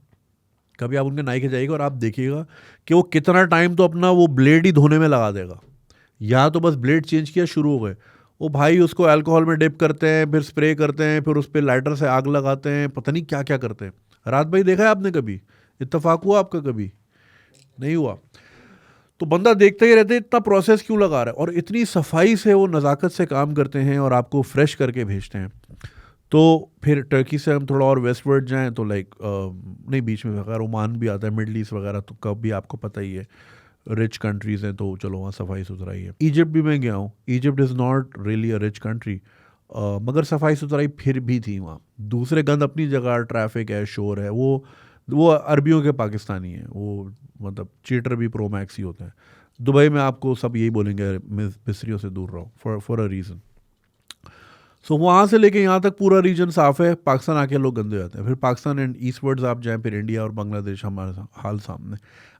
कभी आप उनके नाई के जाइएगा और आप देखिएगा कि वो कितना टाइम तो अपना वो ब्लेड ही धोने में लगा देगा. या तो बस ब्लेड चेंज किया, शुरू हो गए, वो भाई उसको अल्कोहल में डिप करते हैं, फिर स्प्रे करते हैं, फिर उस पर लाइटर से आग लगाते हैं, पता नहीं क्या क्या करते हैं. रात भाई देखा है आपने कभी? इत्तेफाक हुआ आपका? कभी नहीं हुआ. तो बंदा देखते ही रहते इतना प्रोसेस क्यों लगा रहा है, और इतनी सफाई से वो नज़ाकत से काम करते हैं और आपको फ्रेश करके भेजते हैं। तो फिर टर्की से हम थोड़ा और वेस्टवर्ड जाएं तो लाइक नहीं, बीच में वगैरह ओमान भी आता है, मिडल ईस्ट वगैरह, तो कब भी आपको पता ही है रिच कंट्रीज़ हैं तो चलो वहाँ सफाई सुथराई है। इजिप्ट भी मैं गया हूँ, Egypt is not really a rich country, मगर सफाई सुथराई फिर भी थी वहाँ। दूसरे गंद अपनी जगह, ट्रैफिक है, शोर है, वो अरबियों के पाकिस्तानी हैं, वो मतलब चीटर भी प्रो मैक्स ही होते हैं। दुबई में आपको सब यही बोलेंगे मिस्रियों से दूर रहो फॉर अ रीज़न। सो वहाँ से लेके यहाँ तक पूरा रीजन साफ़ है, पाकिस्तान आके लोग गंदे हो जाते हैं। फिर पाकिस्तान एंड ईस्टवर्ड्स आप जाएँ, फिर इंडिया और बांग्लादेश हमारे हाल सामने।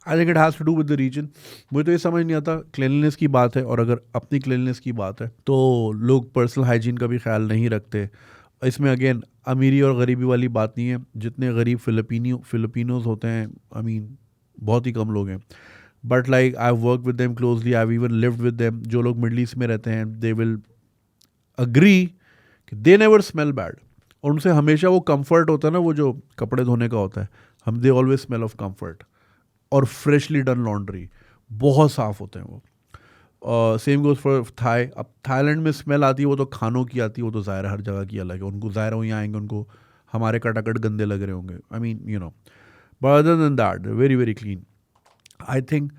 I think it has to do with the reason. मुझे तो ये समझ नहीं आता, क्लिनलीनेस की बात है, और अगर अपनी क्लिनलीनेस की बात है तो लोग पर्सनल हाइजीन का भी ख्याल नहीं रखते। इसमें अगेन अमीरी और गरीबी वाली बात नहीं है। जितने गरीब फिलिपिनोज होते हैं, आई मीन बहुत ही कम लोग हैं, but like I work with them closely, I even lived with them. जो लोग मिडल ईस्ट में रहते हैं, दे विल अग्री कि दे नेवर स्मेल बैड, और उनसे हमेशा वो कंफर्ट होता है ना, वो जो कपड़े धोने का होता है, हम they always smell of comfort, और फ्रेशली डन लॉन्ड्री, बहुत साफ़ होते हैं वो। Same goes for Thai. अब थाईलैंड में स्मेल आती है, वो तो खानों की आती है, वो तो ज़ाहिर है हर जगह की अलग है, उनको ज़ाहिर है वो यहाँ आएंगे उनको हमारे कटाकट गंदे लग रहे होंगे, I mean you know, but other than that very very clean I think.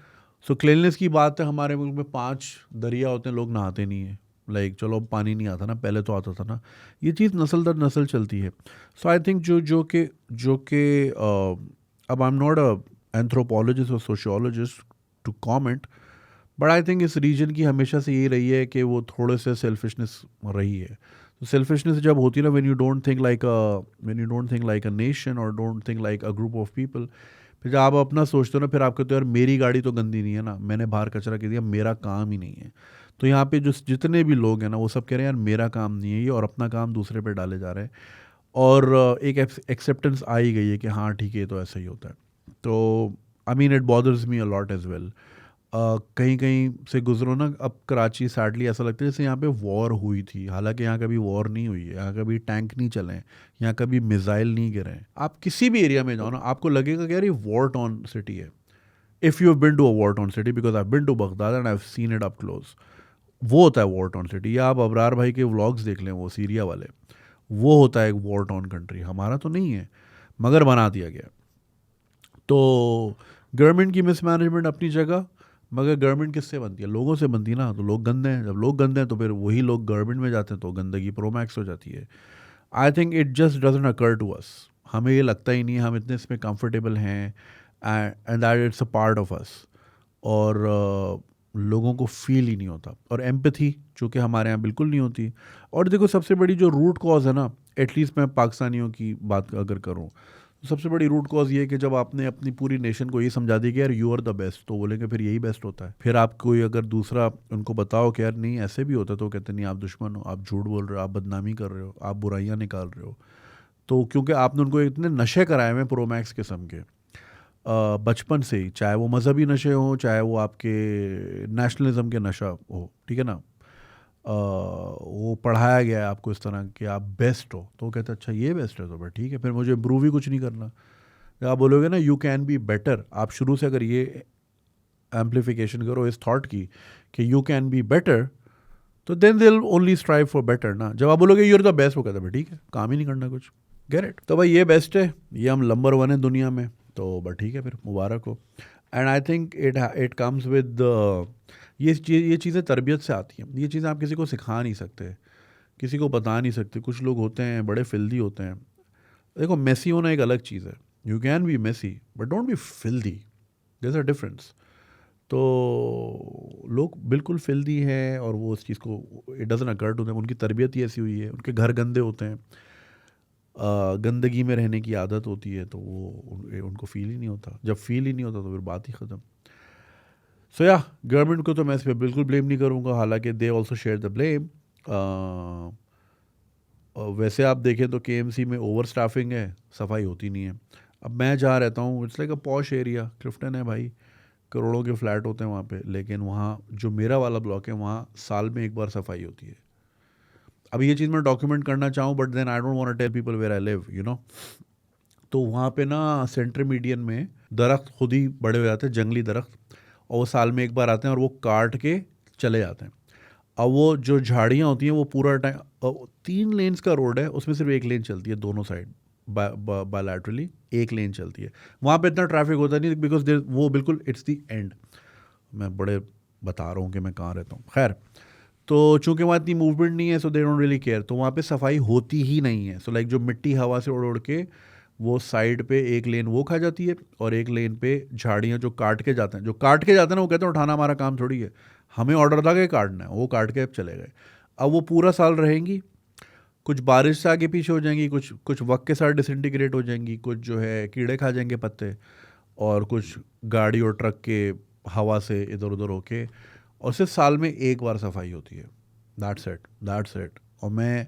So cleanliness की बात है, हमारे मुल्क में 5 दरिया होते हैं, लोग नहाते नहीं हैं। लाइक चलो अब पानी नहीं आता ना, पहले तो आता था ना। ये चीज़ नस्ल दर नस्ल चलती है। सो आई थिंक जो कि अब I am not a anthropologist और sociologist to comment, but I think इस रीजन की हमेशा से यही रही है कि वो थोड़े से सेल्फिशनेस रही है। तो सेल्फिशनेस जब होती है ना, when you don't think like a nation और don't think like a group of people, फिर जब आप अपना सोचते हो ना, फिर आप कहते हो यार मेरी गाड़ी तो गंदी नहीं है ना, मैंने बाहर कचरा कर दिया, मेरा काम ही नहीं है। तो यहाँ पे जो जितने भी लोग हैं ना, वो सब कह रहे हैं यार मेरा काम नहीं है ये, और अपना काम दूसरे पे डाले जा रहे हैं। और एक एक्सेप्टेंस आ ही गई है कि हाँ ठीक है, ये तो ऐसा ही होता है। तो I mean it bothers me a lot as well. कहीं कहीं से गुजरो ना, अब कराची सैडली ऐसा लगता है जैसे यहाँ पे वॉर हुई थी, हालांकि यहाँ कभी वॉर नहीं हुई है, यहाँ कभी टैंक नहीं चले हैं, यहाँ कभी मिसाइल नहीं गिरे हैं। आप किसी भी एरिया में जाओ ना, आपको लगेगा कि यार ये वॉर टॉन सिटी है। If you have been to a war torn city, because I been to Baghdad and I have seen it up close, वो होता है वॉर टॉन सिटी। या आप अबरार भाई के व्लॉग्स देख लें, वो सीरिया वाले, वो होता है एक वॉर टॉन कंट्री। हमारा तो नहीं है, मगर बना दिया गया। तो गवर्नमेंट की मिसमैनेजमेंट अपनी जगह, मगर गवर्नमेंट किससे बनती है? लोगों से बनती है ना। तो लोग गंदे हैं, जब लोग गंदे हैं तो फिर वही लोग गवर्नमेंट में जाते हैं, तो गंदगी प्रोमैक्स हो जाती है। I think it just doesn't occur to us. हमें ये लगता ही नहीं, हम इतने इसमें कंफर्टेबल हैं, and that it's a part of us. और लोगों को फील ही नहीं होता, और एम्पैथी जो कि हमारे यहाँ बिल्कुल नहीं होती। और देखो सबसे बड़ी जो रूट कॉज है ना, एटलीस्ट मैं पाकिस्तानियों की बात अगर करूँ, तो सबसे बड़ी रूट कॉज ये है कि जब आपने अपनी पूरी नेशन को ये समझा दिया कि यार यू आर द बेस्ट, तो बोलेंगे फिर यही बेस्ट होता है। फिर आप कोई अगर दूसरा उनको बताओ कि यार नहीं ऐसे भी होता है, तो वो कहते नहीं आप दुश्मन हो, आप झूठ बोल रहे हो, आप बदनामी कर रहे हो, आप बुराइयाँ निकाल रहे हो। तो क्योंकि आपने उनको इतने नशे कराए हुए प्रोमैक्स किस्म के, बचपन से ही, चाहे वो मज़हबी नशे हों, चाहे वो आपके नेशनलिज्म के नशा हो, ठीक है ना। वो पढ़ाया गया है आपको इस तरह कि आप बेस्ट हो, तो वो कहते हैं अच्छा ये बेस्ट है तो फिर ठीक है, फिर मुझे इम्प्रूव ही कुछ नहीं करना। जब आप बोलोगे ना यू कैन बी बेटर, आप शुरू से अगर ये एम्पलीफिकेशन करो इस थॉट की कि यू कैन बी बेटर, तो then they will only strive for better ना। जब आप बोलोगे यूर द बेस्ट, वो कहते हैं भाई ठीक है, काम ही नहीं करना कुछ, गेट इट। तो भाई ये बेस्ट है, ये हम नंबर 1 है दुनिया में, तो बस ठीक है, फिर मुबारक हो। And I think it comes with ये चीज़ें तरबियत से आती हैं। ये चीज़ें आप किसी को सिखा नहीं सकते, किसी को बता नहीं सकते। कुछ लोग होते हैं बड़े फिल्दी होते हैं। देखो मेसी होना एक अलग चीज़ है, you can be messy but don't be filthy, there is a difference. तो लोग बिल्कुल फिल्दी हैं, और वो उस चीज़ को it doesn't occur to them, उनकी तरबियत ही ऐसी हुई है, उनके घर गंदे होते हैं, गंदगी में रहने की आदत होती है, तो वो उनको फील ही नहीं होता। जब फील ही नहीं होता तो फिर बात ही ख़त्म। सो या गवर्नमेंट को तो मैं इस पर बिल्कुल ब्लेम नहीं करूँगा, हालांकि they also share the blame. वैसे आप देखें तो केएमसी में ओवर स्टाफिंग है, सफाई होती नहीं है। अब मैं जहाँ रहता हूँ it's like a posh area, Clifton है भाई, करोड़ों के फ्लैट होते हैं वहाँ पे, लेकिन वहाँ जो मेरा वाला ब्लॉक है, वहाँ साल में एक बार सफाई होती है। अब ये चीज़ मैं डॉक्यूमेंट करना चाहूँ, but then I don't want to tell people where I live, you know. तो वहाँ पे ना सेंटर मीडियन में दरख्त खुद ही बड़े हो जाते हैं, जंगली दरख्त, और वो साल में एक बार आते हैं और वो काट के चले जाते हैं। अब वो जो झाड़ियाँ होती हैं वो पूरा टाइम, 3 लेन्स का रोड है, उसमें सिर्फ एक लेन चलती है दोनों साइड, बायलैटरली एक लेन चलती है। वहाँ पे इतना ट्रैफिक होता नहीं बिकॉज वो बिल्कुल इट्स दी एंड। मैं बड़े बता रहा हूँ कि मैं कहाँ रहता हूँ, खैर। तो चूंकि वहाँ इतनी मूवमेंट नहीं है, सो दे डोंट रियली केयर, तो वहाँ पे सफाई होती ही नहीं है। सो लाइक जो मिट्टी हवा से उड़ उड़ के वो साइड पे एक लेन वो खा जाती है और एक लेन पे झाड़ियाँ जो काट के जाते हैं, जो काट के जाते हैं ना, वो कहते हैं उठाना हमारा काम थोड़ी है, हमें ऑर्डर था कि काटना है, वो काट के अब चले गए। अब वो पूरा साल रहेंगी, कुछ बारिश से आगे पीछे हो जाएंगी, कुछ कुछ वक्त के साथ डिसइंटीग्रेट हो जाएंगी, कुछ जो है कीड़े खा जाएंगे पत्ते, और कुछ गाड़ी और ट्रक के हवा से इधर उधर होके, और सिर्फ साल में एक बार सफाई होती है। That's it, that's it. और मैं,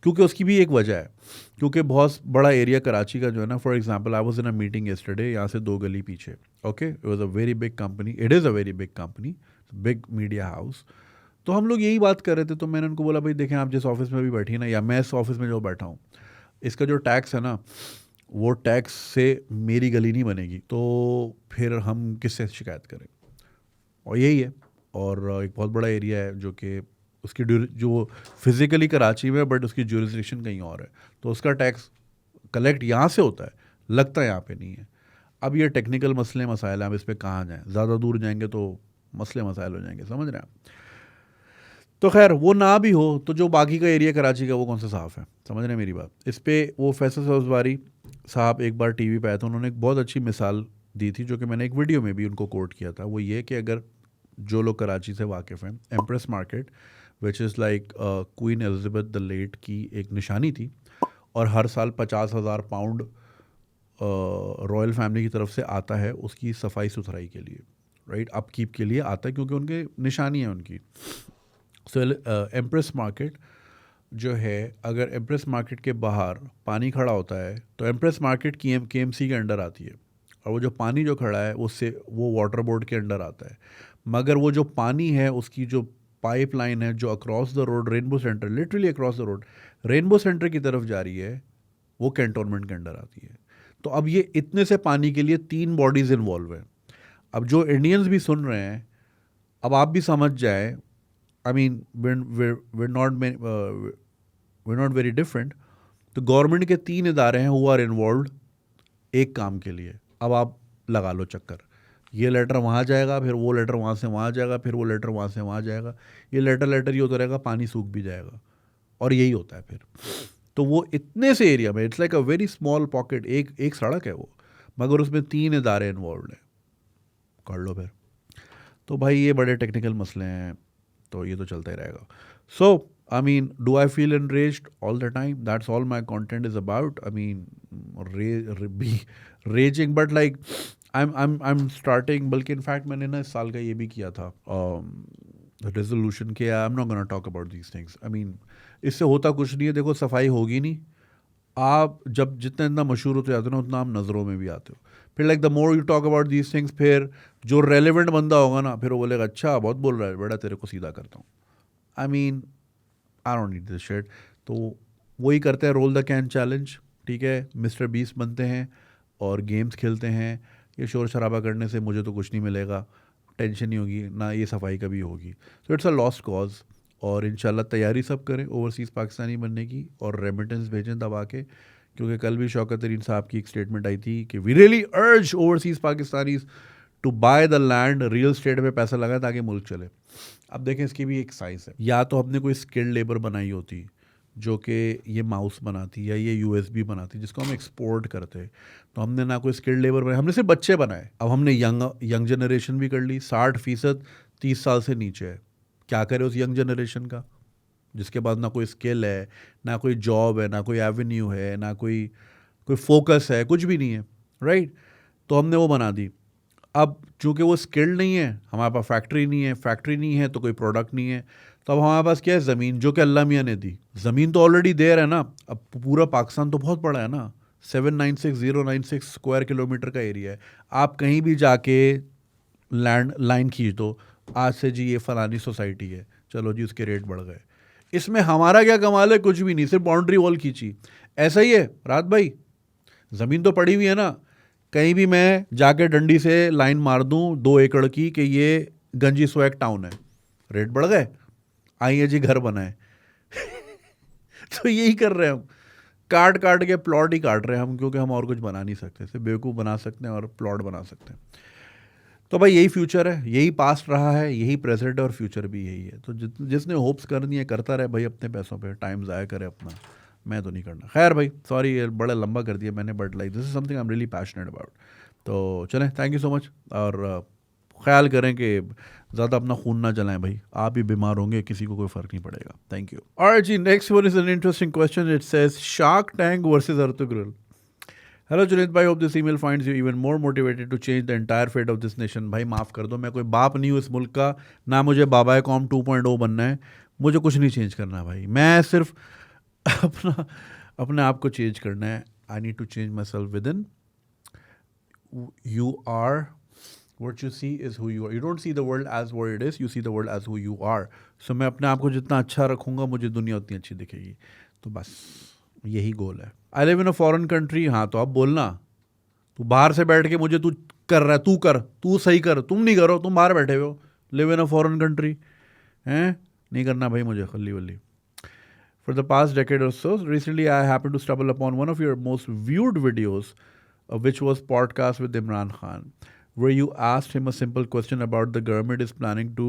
क्योंकि उसकी भी एक वजह है, क्योंकि बहुत बड़ा एरिया कराची का जो है ना, for example I was in a meeting yesterday, यहाँ से 2 गली पीछे, okay, it was a very big company, it is a very big company, big media house. तो हम लोग यही बात कर रहे थे, तो मैंने उनको बोला भाई देखें, आप जिस ऑफिस में भी बैठी ना, या मैं इस ऑफिस में जो बैठा हूँ, इसका जो टैक्स है ना, वो टैक्स से मेरी गली नहीं बनेगी, तो फिर हम किससे शिकायत करें। और यही है। और एक बहुत बड़ा एरिया है जो कि उसकी जो फिज़िकली कराची में, बट उसकी ज्यूरिसडिक्शन कहीं और है, तो उसका टैक्स कलेक्ट यहाँ से होता है, लगता है यहाँ पे नहीं है। अब ये टेक्निकल मसले मसाइल हैं, अब इस पर कहाँ जाएँ, ज़्यादा दूर जाएंगे तो मसले मसाइल हो जाएंगे, समझ रहे हैं आप। तो खैर वो ना भी हो, तो जो बाकी का एरिया कराची का वो कौन सा साफ़ है, समझ रहे हैं मेरी बात। इस पर वो फैसल सब्ज़वारी साहब एक बार टीवी पे आए थे, उन्होंने एक बहुत अच्छी मिसाल दी थी, जो कि मैंने एक वीडियो में भी उनको कोट किया था। वो ये कि अगर जो लोग कराची से वाकिफ़ हैं, Empress Market which is like Queen Elizabeth the late की एक निशानी थी, और हर साल 50,000 पाउंड रॉयल फैमिली की तरफ से आता है उसकी सफाई सुथराई के लिए, राइट, अपकीप के लिए आता है, क्योंकि उनके निशानी है उनकी। सो एम्प्रेस मार्केट जो है, अगर एम्प्रेस मार्केट के बाहर पानी खड़ा होता है तो एम्प्रेस मार्केट की KMC के अंडर आती है, और वो जो पानी जो खड़ा है उससे वो वाटर बोर्ड के अंडर आता है। मगर वो जो पानी है उसकी जो पाइपलाइन है जो across the road rainbow centre, literally across the road rainbow centre की तरफ जा रही है, वो कैंटोनमेंट के अंडर आती है। तो अब ये इतने से पानी के लिए 3 बॉडीज़ इन्वॉल्व हैं। अब जो इंडियंस भी सुन रहे हैं, अब आप भी समझ जाए, I mean we're not very different। तो गवर्नमेंट के 3 इदारे हैं हु आर इन्वॉल्व एक काम के लिए। अब आप लगा लो चक्कर, ये लेटर वहाँ जाएगा, फिर वो लेटर वहाँ से वहाँ जाएगा, फिर वो लेटर वहाँ से वहाँ जाएगा, ये लेटर ये होता रहेगा, पानी सूख भी जाएगा, और यही होता है फिर। तो वो इतने से एरिया में, it's like a very small pocket, एक सड़क है वो, मगर उसमें 3 इदारे इन्वॉल्व हैं, कर लो फिर। तो भाई ये बड़े टेक्निकल मसले हैं, तो ये तो चलता ही रहेगा। सो I mean, do I feel enraged all the time? That's all my content is about. I mean, be raging, but like I'm starting. बल्कि in fact मैंने ना इस साल का ये भी किया था resolution कि I'm not gonna talk about these things. I mean, इससे होता कुछ नहीं है। देखो, सफाई होगी नहीं, आप जब जितना इतना मशहूर होते जाते हो ना, उतना आप नज़रों में भी आते हो। फिर like the more you talk about these things, फिर जो रेलिवेंट बंदा होगा ना, फिर वो बोलेगा अच्छा बहुत बोल रहा है बेटा, तेरे को सीधा करता हूँ। I mean, I don't need this shit. तो वही करते हैं, रोल द कैन चैलेंज, ठीक है, मिस्टर बीस्ट बनते हैं और गेम्स खेलते हैं। ये शोर शराबा करने से मुझे तो कुछ नहीं मिलेगा, टेंशन नहीं होगी ना, ये सफाई कभी होगी। So it's a lost cause. और इंशाल्लाह तैयारी सब करें ओवरसीज़ पाकिस्तानी बनने की, और रेमिटेंस भेजें दबा के, क्योंकि कल भी शौकत तरीन साहब की एक स्टेटमेंट आई थी कि we really urge overseas Pakistanis to buy the land, real estate पे पैसा लगाए ताकि मुल्क चले। अब देखें, इसकी भी एक साइज़ है, या तो हमने कोई स्किल्ड लेबर बनाई होती जो कि ये माउस बनाती या ये USB बनाती जिसको हम एक्सपोर्ट करते, तो हमने ना कोई स्किल्ड लेबर बनाई, हमने सिर्फ बच्चे बनाए। अब हमने यंग जनरेशन भी कर ली, 60% 30 साल से नीचे है। क्या करे उस यंग जनरेशन का, जिसके पास ना कोई स्किल है, ना कोई जॉब है, ना कोई एवेन्यू है, ना कोई फोकस है, कुछ भी नहीं है, राइट। तो हमने वो बना दी। अब चूँकि वो स्किल्ड नहीं है, हमारे पास फैक्ट्री नहीं है तो कोई प्रोडक्ट नहीं है, तो अब हमारे पास क्या है, ज़मीन, जो कि अल्लाह मियाँ ने दी। ज़मीन तो ऑलरेडी देर है ना। अब पूरा पाकिस्तान तो बहुत बड़ा है ना, 796,096 स्क्वायर किलोमीटर का एरिया है। आप कहीं भी जाके लैंड लाइन खींच दो, आज से जी ये फलानी सोसाइटी है, चलो जी उसके रेट बढ़ गए। इसमें हमारा क्या कमाल है, कुछ भी नहीं, सिर्फ बाउंड्री वॉल खींची। ऐसा ही है रात भाई, ज़मीन तो पड़ी हुई है ना, कहीं भी मैं जाके डंडी से लाइन मार दूं 2 एकड़ की कि ये गंजी स्वैग टाउन है, रेट बढ़ गए, आइए जी घर बनाए। तो यही कर रहे हैं हम, काट काट के प्लॉट ही काट रहे हैं हम, क्योंकि हम और कुछ बना नहीं सकते, सिर्फ बेवकूफ़ बना सकते हैं और प्लॉट बना सकते हैं। तो भाई यही फ्यूचर है, यही पास्ट रहा है, यही प्रेजेंट है और फ्यूचर भी यही है। तो जिसने होप्स करनी है करता रहे भाई, अपने पैसों पे टाइम ज़ाया करे अपना, मैं तो नहीं करना। खैर भाई सॉरी, ये बड़ा लंबा कर दिया मैंने, but like this is something I am really passionate about. तो चलें, थैंक यू सो मच, और ख्याल करें कि ज़्यादा अपना खून ना जलाएं भाई, आप ही बीमार होंगे, किसी को कोई फ़र्क नहीं पड़ेगा। Thank you. ऑलराइट जी, next one is an interesting question. It says shark tank versus Ertugrul. Hello Junaid भाई, hope this email finds you even more motivated to change the entire fate of this nation. भाई माफ़ कर दो, मैं कोई बाप नहीं हूँ इस मुल्क का, ना मुझे बाबा कॉम 2.0 बनना है, मुझे कुछ नहीं चेंज करना भाई, मैं सिर्फ अपना अपने आप को चेंज करना है। I need to change myself within. You are what you see is who you are. You don't see the world as what it is, you see the world as who you are. So मैं अपने आप को जितना अच्छा रखूँगा, मुझे दुनिया उतनी अच्छी दिखेगी। तो बस यही गोल है। I live in a foreign country. हाँ तो अब बोलना, तू बाहर से बैठ के मुझे तू कर रहा है, तू कर, तू सही कर, तुम नहीं करो, तुम बाहर बैठे हुए हो। Live in a foreign country हैं, नहीं करना भाई मुझे खल्ली वल्ली। For the past decade or so, recently I happened to stumble upon one of your most viewed videos, which was podcast with Imran Khan, where you asked him a simple question about the government is planning to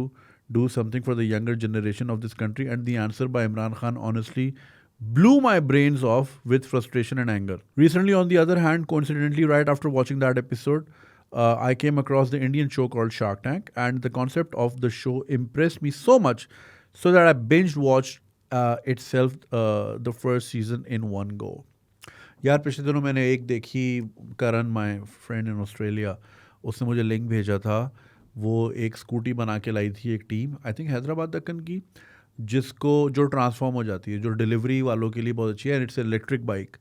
do something for the younger generation of this country, and the answer by Imran Khan honestly blew my brains off with frustration and anger. Recently, on the other hand, coincidentally, right after watching that episode, I came across the Indian show called Shark Tank, and the concept of the show impressed me so much, so that I binge watched itself the first season in one go. यार पिछले दिनों मैंने एक देखी, करण माय फ्रेंड इन ऑस्ट्रेलिया, उसने मुझे लिंक भेजा था। वो एक स्कूटी बना के लाई थी एक team, I think Hyderabad Deccan की, जिसको जो ट्रांसफॉर्म हो जाती है, जो डिलीवरी वालों के लिए बहुत अच्छी है, and it's electric bike.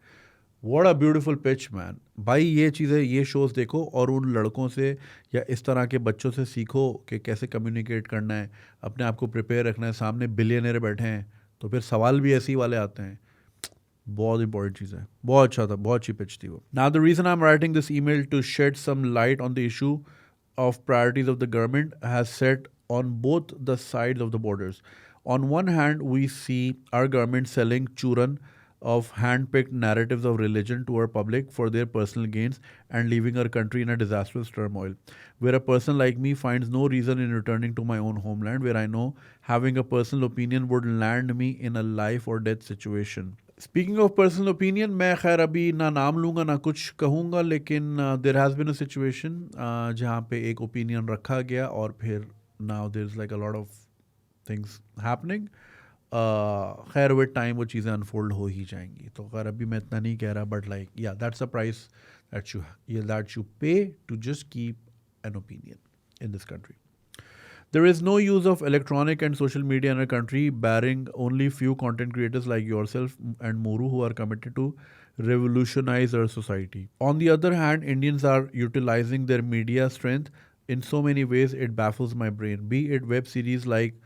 What a beautiful pitch man. भाई ये चीज़ें, ये शोज़ देखो और उन लड़कों से या इस तरह के बच्चों से सीखो कि कैसे कम्युनिकेट करना है, अपने आप को प्रिपेयर रखना है। सामने बिलियनर बैठे हैं तो फिर सवाल भी ऐसे ही वाले आते हैं। बहुत इंपॉर्टेंट चीज़ है, बहुत अच्छा था, बहुत अच्छी पिच थी वो। Now the reason I am writing this email to shed some light on the issue of priorities of the government has set on both the sides of the borders. On one hand, we see our government selling churan of hand-picked narratives of religion to our public for their personal gains and leaving our country in a disastrous turmoil, where a person like me finds no reason in returning to my own homeland, where I know having a personal opinion would land me in a life or death situation. Speaking of personal opinion, मैं खैर अभी ना नाम लूँगा ना कुछ कहूँगा, लेकिन there has been a situation जहाँ पे एक ओपिनियन रखा गया और फिर now there is like a lot of things happening. खैर विद टाइम वो चीज़ें अनफोल्ड हो ही जाएंगी। तो खैर अभी मैं इतना नहीं कह रहा, but like yeah that's a price that you pay to just keep an opinion in this country. There is no use of electronic and social media in our country, barring only few content creators like yourself and Muru who are committed to revolutionize our society. On the other hand, Indians are utilizing their media strength in so many ways it baffles my brain. Be it web series like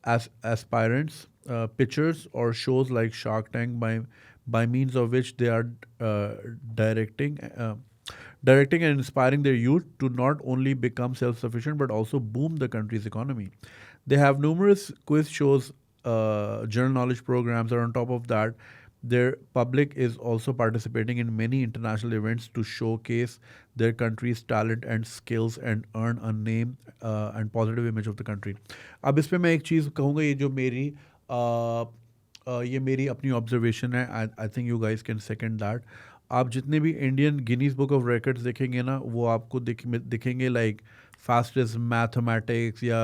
Aspirants, pictures, or shows like Shark Tank, by means of which they are directing and inspiring their youth to not only become self-sufficient but also boom the country's economy. They have numerous quiz shows, general knowledge programs, and on top of that, their public is also participating in many international events to showcase their country's talent and skills and earn a name and positive image of the country. अब इस पे मैं एक चीज़ कहूँगा, ये जो मेरी ये मेरी अपनी ऑब्जर्वेशन है, I think you guys can second that. आप जितने भी Indian Guinness book of records देखेंगे ना, वो आपको दिखेंगे लाइक फास्टेस्ट मैथमेटिक्स या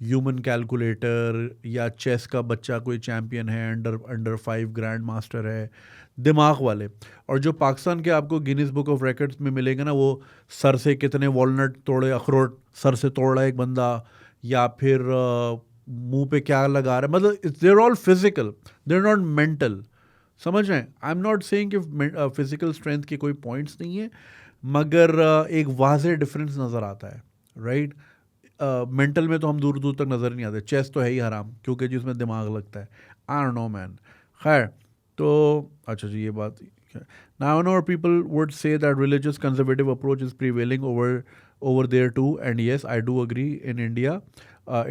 ह्यूमन कैलकुलेटर या चेस का बच्चा कोई चैम्पियन है, अंडर 5 ग्रैंड मास्टर है, दिमाग वाले। और जो पाकिस्तान के आपको गिनीज बुक ऑफ रिकॉर्ड्स में मिलेंगे ना, वो सर से कितने वॉलनट तोड़े, अखरोट सर से तोड़ रहा है एक बंदा, या फिर मुंह पे क्या लगा रहा है, मतलब they're all physical, they're not mental. समझ रहे हैं? आई एम नॉट सेइंग कि फिजिकल स्ट्रेंथ के कोई पॉइंट्स नहीं है, मगर एक वाज़ेह डिफरेंस नज़र आता है, राइट? मेंटल में तो हम दूर दूर तक नज़र नहीं आते। चेस तो है ही हराम, क्योंकि जिसमें दिमाग लगता है। आई डोंट नो मैन। खैर तो अच्छा जी, ये बात Now, I know people would say that religious conservative approach is prevailing over there too, and yes, I do agree. In India,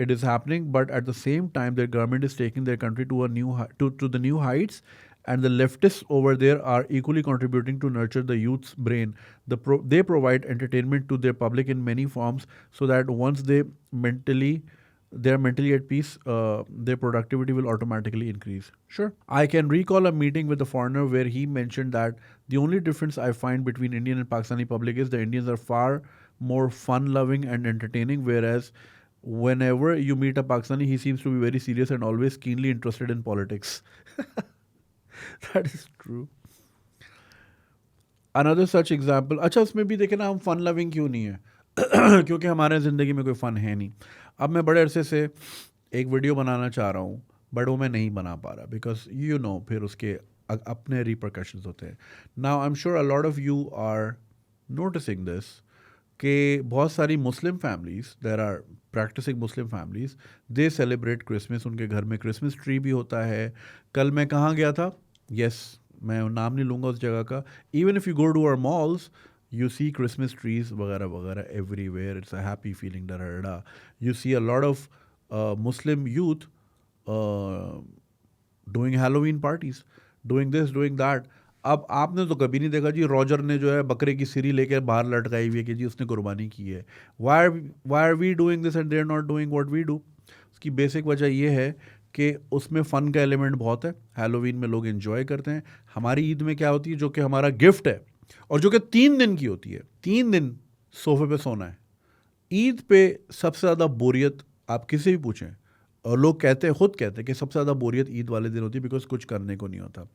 it is happening, but at the same time, their government is taking their country to a to the new heights, and the leftists over there are equally contributing to nurture the youth's brain. They provide entertainment to their public in many forms, so that once they're mentally at peace, their productivity will automatically increase. Sure. I can recall a meeting with a foreigner where he mentioned that the only difference I find between Indian and Pakistani public is the Indians are far more fun-loving and entertaining, whereas whenever you meet a Pakistani, he seems to be very serious and always keenly interested in politics. That is true. Another such example, अच्छा उसमें भी देखे ना, हम फन लविंग क्यों नहीं है? क्योंकि हमारे ज़िंदगी में कोई फ़न है नहीं. अब मैं बड़े अरसे से एक वीडियो बनाना चाह रहा हूँ, बट वो मैं नहीं बना पा रहा बिकॉज फिर उसके अपने रिपरकशंस होते हैं. Now I am sure a lot of you are noticing this कि बहुत सारी Muslim families, there are practicing Muslim families, they celebrate Christmas. उनके घर में क्रिसमस ट्री भी होता है. कल मैं कहाँ गया था, मैं नाम नहीं लूँगा उस जगह का. Even if you go to our malls, you see Christmas trees वगैरह वगैरह everywhere. It's a happy feeling. You see a lot of Muslim youth doing Halloween parties, doing this, doing that. अब आपने तो कभी नहीं देखा जी रॉजर ने जो है बकरे की सिरी लेकर बाहर लटकाई हुई है कि जी उसने कुर्बानी की है. Why are we doing this and they're not doing what we do? उसकी बेसिक वजह ये है कि उसमें फ़न का एलिमेंट बहुत है. हैलोवीन में लोग एंजॉय करते हैं. हमारी ईद में क्या होती है, जो कि हमारा गिफ्ट है और जो कि 3 दिन की होती है, 3 दिन सोफे पे सोना है. ईद पे सबसे ज़्यादा बोरियत आप किसी भी पूछें, और लोग खुद कहते हैं कि सबसे ज़्यादा बोरियत ईद वाले दिन होती है बिकॉज कुछ करने को नहीं होता.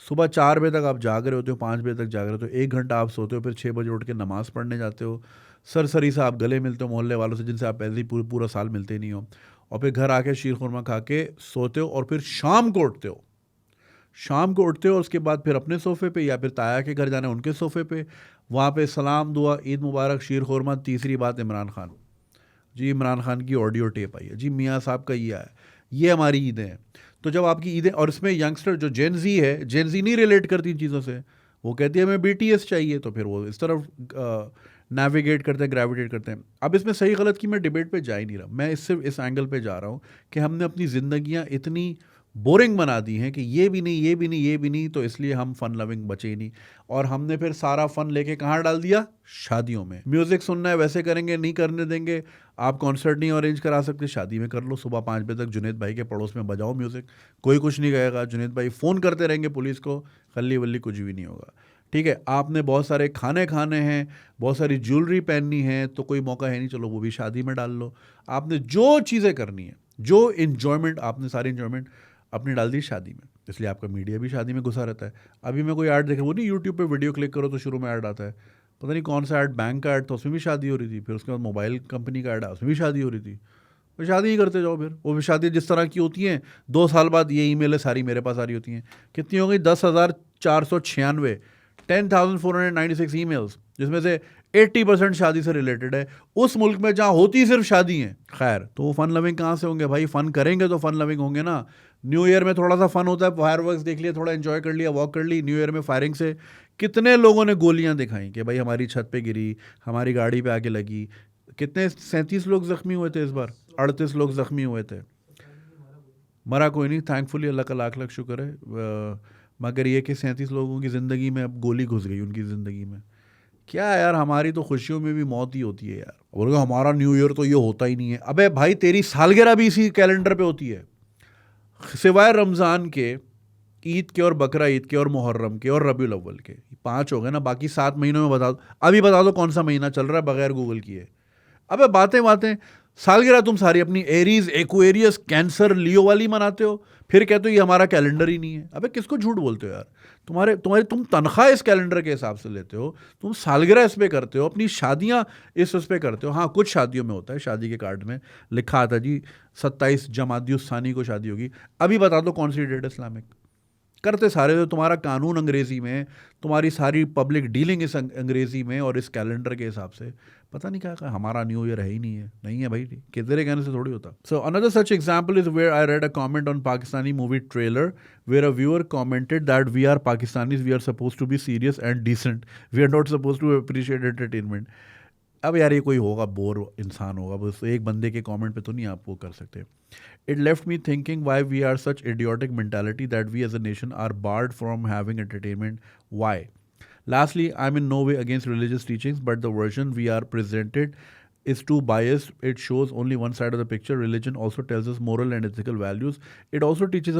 सुबह 4 बजे तक आप जाग रहे होते हो, 5 बजे तक जाग रहे होते हो, 1 घंटा आप सोते हो, फिर 6 बजे उठ के नमाज़ पढ़ने जाते हो, सरसरी से आप गले मिलते हो मोहल्ले वालों से जिनसे आप ऐसे ही पूरा साल मिलते ही नहीं हो, और फिर घर आके शीर खुरमा खा के सोते हो, और फिर शाम को उठते हो. उसके बाद फिर अपने सोफ़े पे या फिर ताया के घर जाना है उनके सोफ़े पे, वहाँ पे सलाम दुआ ईद मुबारक शीर खुरमा. तीसरी बात इमरान खान जी, इमरान खान की ऑडियो टेप आई है जी, मियाँ साहब का ये है. ये हमारी ईदें हैं. तो जब आपकी ईदें, और इसमें यंगस्टर जो जेन जी नहीं रिलेट करती इन चीज़ों से, वो कहती है हमें BTS चाहिए, तो फिर वो इस तरफ नेविगेट करते हैं, ग्रेविटेट करते हैं. अब इसमें सही गलत की मैं डिबेट पे जा ही नहीं रहा. मैं सिर्फ इस एंगल पे जा रहा हूँ कि हमने अपनी ज़िंदगियाँ इतनी बोरिंग बना दी हैं कि ये भी नहीं, तो इसलिए हम फ़न लविंग बचे ही नहीं. और हमने फिर सारा फ़न लेके कहाँ डाल दिया, शादियों में. म्यूज़िक सुनना है वैसे करेंगे, नहीं करने देंगे. आप कॉन्सर्ट नहीं अरेंज करा सकते, शादी में कर लो. सुबह 5 बजे तक जुनेद भाई के पड़ोस में बजाओ म्यूज़िक, कोई कुछ नहीं कहेगा. जुनेद भाई फ़ोन करते रहेंगे पुलिस को, खल्ली वल्ली कुछ भी नहीं होगा. ठीक है, आपने बहुत सारे खाने हैं, बहुत सारी ज्वेलरी पहननी है, तो कोई मौका है नहीं, चलो वो भी शादी में डाल लो. आपने जो चीज़ें करनी है, जो इन्जॉयमेंट, आपने सारी इन्जॉयमेंट अपनी डाल दी शादी में. इसलिए आपका मीडिया भी शादी में घुसा रहता है. अभी मैं कोई ऐड देख रहा हूँ, नहीं यूट्यूब पे वीडियो क्लिक करो तो शुरू में ऐड आता है, पता नहीं कौन सा ऐड, बैंक का ऐड, तो उसमें भी शादी हो रही थी. फिर उसके बाद मोबाइल कंपनी का ऐड है, उसमें भी शादी हो रही थी. तो शादी ही करते जाओ. फिर वो भी शादी जिस तरह की होती हैं, 2 साल बाद ये ईमेलें सारी मेरे पास आ रही होती हैं. कितनी हो गई, 10,496, 10,496 ईमेल्स, जिसमें से 80% शादी से रिलेटेड है, उस मुल्क में जहाँ होती सिर्फ शादी हैं. खैर, तो वो फ़न लविंग कहाँ से होंगे भाई? फ़न करेंगे तो फ़न लविंग होंगे ना. न्यू ईयर में थोड़ा सा फ़न होता है, फायरवर्क्स देख लिया, थोड़ा एंजॉय कर लिया, वॉक कर ली. न्यू ईयर में फायरिंग से कितने लोगों ने गोलियां दिखाई कि भाई हमारी छत पे गिरी, हमारी गाड़ी पे आके लगी. कितने 37 लोग ज़ख्मी हुए थे इस बार, 38 लोग ज़ख्मी हुए थे. मरा कोई नहीं, थैंकफुली, अल्लाह का लाख लाख शुक्र है. मगर ये कि 37 लोगों की ज़िंदगी में अब गोली घुस गई उनकी ज़िंदगी में. क्या यार, हमारी तो खुशियों में भी मौत ही होती है यार. बोलोगे हमारा न्यू ईयर तो ये होता ही नहीं है. अबे भाई, तेरी सालगिरह भी इसी कैलेंडर पे होती है. सिवाय रमज़ान के, ईद के और बकरा ईद के और मुहर्रम के और रबीउल अव्वल के, 5 हो गए ना. बाकी 7 महीनों में बता दो, अभी बता दो कौन सा महीना चल रहा है बगैर गूगल किए. अबे बातें सालगिरह तुम सारी अपनी एरीज, एक्वेरियस, कैंसर, लियो वाली मनाते हो, फिर कहते हो ये हमारा कैलेंडर ही नहीं है. अबे किसको झूठ बोलते हो यार? तुम तनख्वाह इस कैलेंडर के हिसाब से लेते हो, तुम सालगिरह इस पे करते हो, अपनी शादियां इस पे करते हो. हाँ, कुछ शादियों में होता है, शादी के कार्ड में लिखा आता जी 27 जमादियुस्सानी को शादी होगी. अभी बता दो कौन सी डेट इस्लामिक. करते सारे थे, तुम्हारा कानून अंग्रेज़ी में, तुम्हारी सारी पब्लिक डीलिंग इस अंग्रेज़ी में और इस कैलेंडर के हिसाब से। पता नहीं क्या कहा, हमारा न्यू ईयर है ही नहीं है, नहीं है भाई, कि तेरे कहने से थोड़ी होता। So another such example is where I read a comment on Pakistani movie trailer where a viewer commented that we are Pakistanis, we are suppose to be serious and decent, we are not suppose to appreciate entertainment. अब यार ये कोई होगा बोर इंसान होगा, बस एक बंदे के कमेंट पे तो नहीं आप वो कर सकते। It left me thinking why we are such idiotic mentality that we as a nation are barred from having entertainment. Why? Lastly, I'm in no way against religious teachings, but the version we are presented is too biased. It shows only one side of the picture. Religion also tells us moral and ethical values. It also teaches